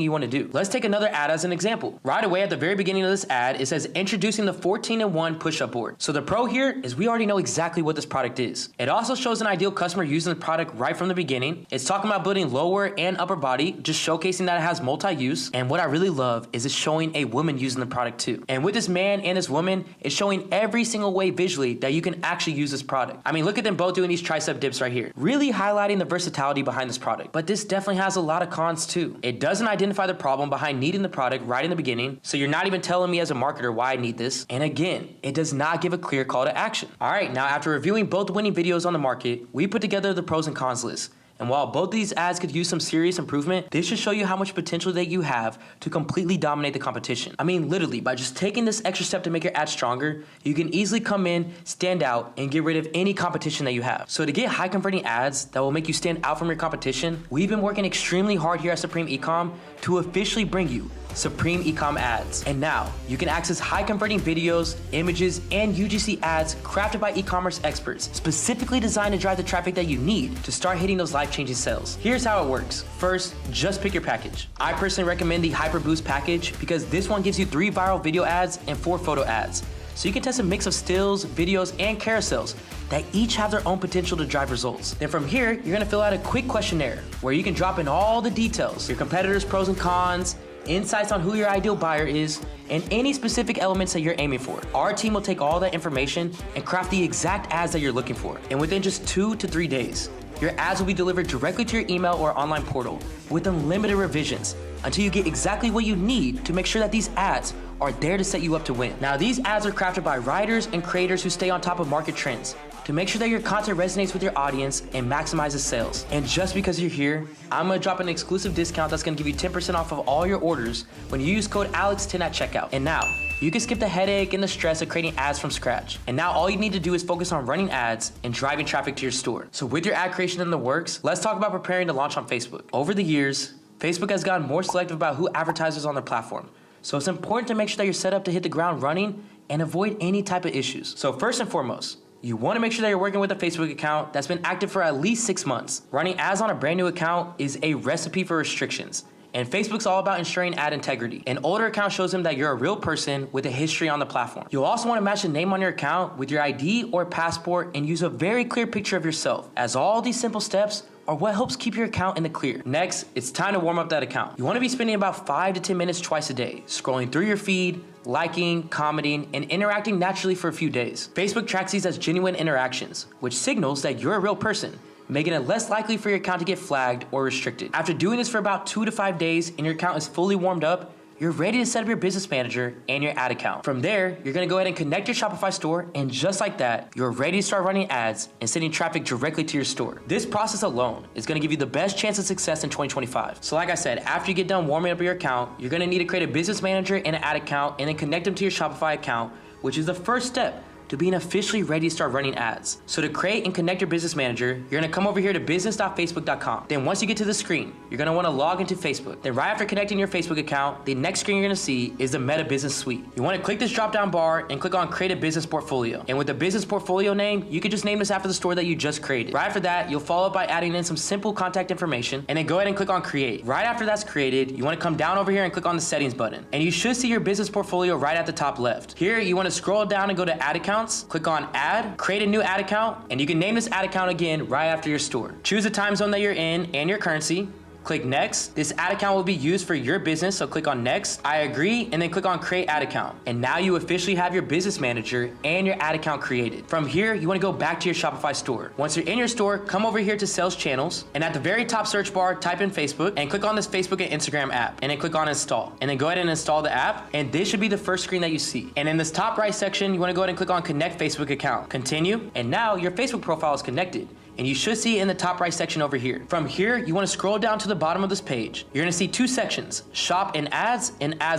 you want to do. Let's take another ad as an example. Right away at the very beginning of this ad, it says introducing the 14-in-1 push-up board. So the pro here is we already know exactly what this product is. It also shows an ideal customer using the product right from the beginning. It's talking about building lower and upper body, just showcasing that it has multi-use. And what I really love is it's showing a woman using the product too. And with this man and this woman, it's showing every single way visually that you can actually use this product. I mean, look at them both doing these tricep dips right here, really highlighting the versatility behind this product. But this definitely has a lot of cons too. It doesn't identify the problem behind needing the product right in the beginning, so you're not even telling me as a marketer why I need this. And again, it does not give a clear call to action. All right, now after reviewing both winning videos on the market, we put together the pros and cons list. And while both these ads could use some serious improvement, this should show you how much potential that you have to completely dominate the competition. I mean, literally, by just taking this extra step to make your ad stronger, you can easily come in, stand out, and get rid of any competition that you have. So to get high converting ads that will make you stand out from your competition, we've been working extremely hard here at Supreme Ecom to officially bring you Supreme Ecom ads. And now you can access high converting videos, images, and UGC ads crafted by e-commerce experts, specifically designed to drive the traffic that you need to start hitting those life-changing sales. Here's how it works. First, just pick your package. I personally recommend the Hyper Boost package because this one gives you 3 viral video ads and 4 photo ads. So you can test a mix of stills, videos, and carousels that each have their own potential to drive results. Then from here, you're gonna fill out a quick questionnaire where you can drop in all the details, your competitors' pros and cons, insights on who your ideal buyer is, and any specific elements that you're aiming for. Our team will take all that information and craft the exact ads that you're looking for. And within just 2 to 3 days, your ads will be delivered directly to your email or online portal with unlimited revisions until you get exactly what you need to make sure that these ads are there to set you up to win. Now, these ads are crafted by writers and creators who stay on top of market trends to make sure that your content resonates with your audience and maximizes sales. And just because you're here, I'm gonna drop an exclusive discount that's gonna give you 10% off of all your orders when you use code ALEX10 at checkout. And now, you can skip the headache and the stress of creating ads from scratch. And now all you need to do is focus on running ads and driving traffic to your store. So with your ad creation in the works, let's talk about preparing to launch on Facebook. Over the years, Facebook has gotten more selective about who advertises on their platform. So it's important to make sure that you're set up to hit the ground running and avoid any type of issues. So first and foremost, you want to make sure that you're working with a Facebook account that's been active for at least 6 months. Running ads on a brand new account is a recipe for restrictions. And Facebook's all about ensuring ad integrity. An older account shows them that you're a real person with a history on the platform. You'll also want to match the name on your account with your ID or passport and use a very clear picture of yourself, as all these simple steps are what helps keep your account in the clear. Next, it's time to warm up that account. You want to be spending about 5 to 10 minutes twice a day, scrolling through your feed, liking, commenting, and interacting naturally for a few days. Facebook tracks these as genuine interactions, which signals that you're a real person, making it less likely for your account to get flagged or restricted. After doing this for about 2 to 5 days and your account is fully warmed up, you're ready to set up your business manager and your ad account. From there, you're gonna go ahead and connect your Shopify store, and just like that, you're ready to start running ads and sending traffic directly to your store. This process alone is gonna give you the best chance of success in 2025. So like I said, after you get done warming up your account, you're gonna need to create a business manager and an ad account and then connect them to your Shopify account, which is the first step to being officially ready to start running ads. So to create and connect your business manager, you're gonna come over here to business.facebook.com. Then once you get to the screen, you're gonna wanna log into Facebook. Then right after connecting your Facebook account, the next screen you're gonna see is the Meta Business Suite. You wanna click this drop-down bar and click on Create a Business Portfolio. And with the business portfolio name, you can just name this after the store that you just created. Right after that, you'll follow up by adding in some simple contact information, and then go ahead and click on Create. Right after that's created, you wanna come down over here and click on the Settings button. And you should see your business portfolio right at the top left. Here, you wanna scroll down and go to Ad Accounts, click on Add, create a new ad account, and you can name this ad account again right after your store. Choose the time zone that you're in and your currency. Click Next. This ad account will be used for your business, so click on Next. I agree, and then click on Create Ad Account. And now you officially have your business manager and your ad account created. From here, you want to go back to your Shopify store. Once you're in your store, come over here to Sales Channels, and at the very top search bar, type in Facebook, and click on this Facebook and Instagram app, and then click on Install. And then go ahead and install the app, and this should be the first screen that you see. And in this top right section, you want to go ahead and click on Connect Facebook Account. Continue, and now your Facebook profile is connected. and you should see it in the top right section over here. From here, you want to scroll down to the bottom of this page. You're going to see two sections, shop and ads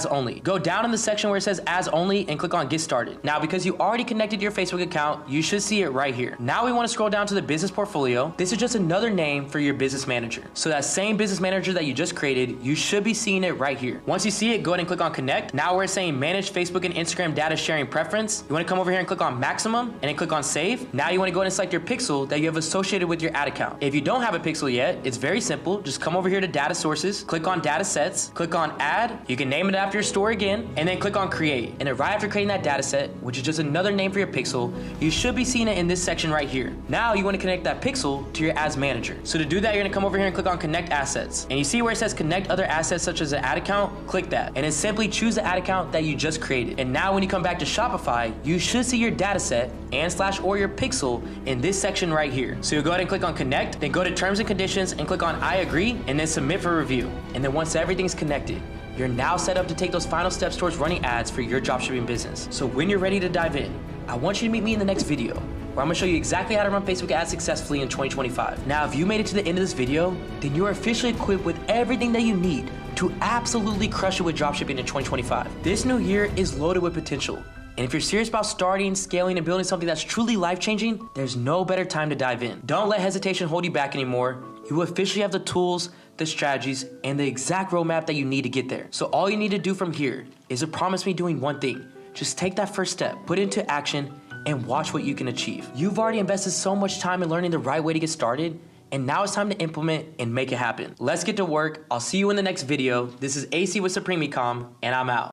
only. Go down in the section where it says ads only and click on get started. Now, because you already connected your Facebook account, you should see it right here. Now we want to scroll down to the business portfolio. This is just another name for your business manager. So that same business manager that you just created, you should be seeing it right here. Once you see it, go ahead and click on connect. Now where it's saying manage Facebook and Instagram data sharing preference, you want to come over here and click on maximum and then click on save. Now you want to go ahead and select your pixel that you have associated with your ad account. If you don't have a pixel yet, it's very simple. Just come over here to data sources, click on data sets, click on add. You can name it after your store again, and then click on create. And then right after creating that data set, which is just another name for your pixel, you should be seeing it in this section right here. Now you want to connect that pixel to your ads manager. So to do that, you're going to come over here and click on connect assets. And you see where it says connect other assets such as an ad account, click that. And then simply choose the ad account that you just created. And now when you come back to Shopify, you should see your data set and/or your pixel in this section right here. So you'll go ahead and click on connect, then go to terms and conditions and click on I agree, and then submit for review. And then once everything's connected, you're now set up to take those final steps towards running ads for your dropshipping business. So when you're ready to dive in, I want you to meet me in the next video, where I'm gonna show you exactly how to run Facebook ads successfully in 2025. Now, if you made it to the end of this video, then you're officially equipped with everything that you need to absolutely crush it with dropshipping in 2025. This new year is loaded with potential. And if you're serious about starting, scaling, and building something that's truly life-changing, there's no better time to dive in. Don't let hesitation hold you back anymore. You officially have the tools, the strategies, and the exact roadmap that you need to get there. So all you need to do from here is to promise me doing one thing. Just take that first step, put it into action, and watch what you can achieve. You've already invested so much time in learning the right way to get started, and now it's time to implement and make it happen. Let's get to work. I'll see you in the next video. This is AC with Supreme Ecom, and I'm out.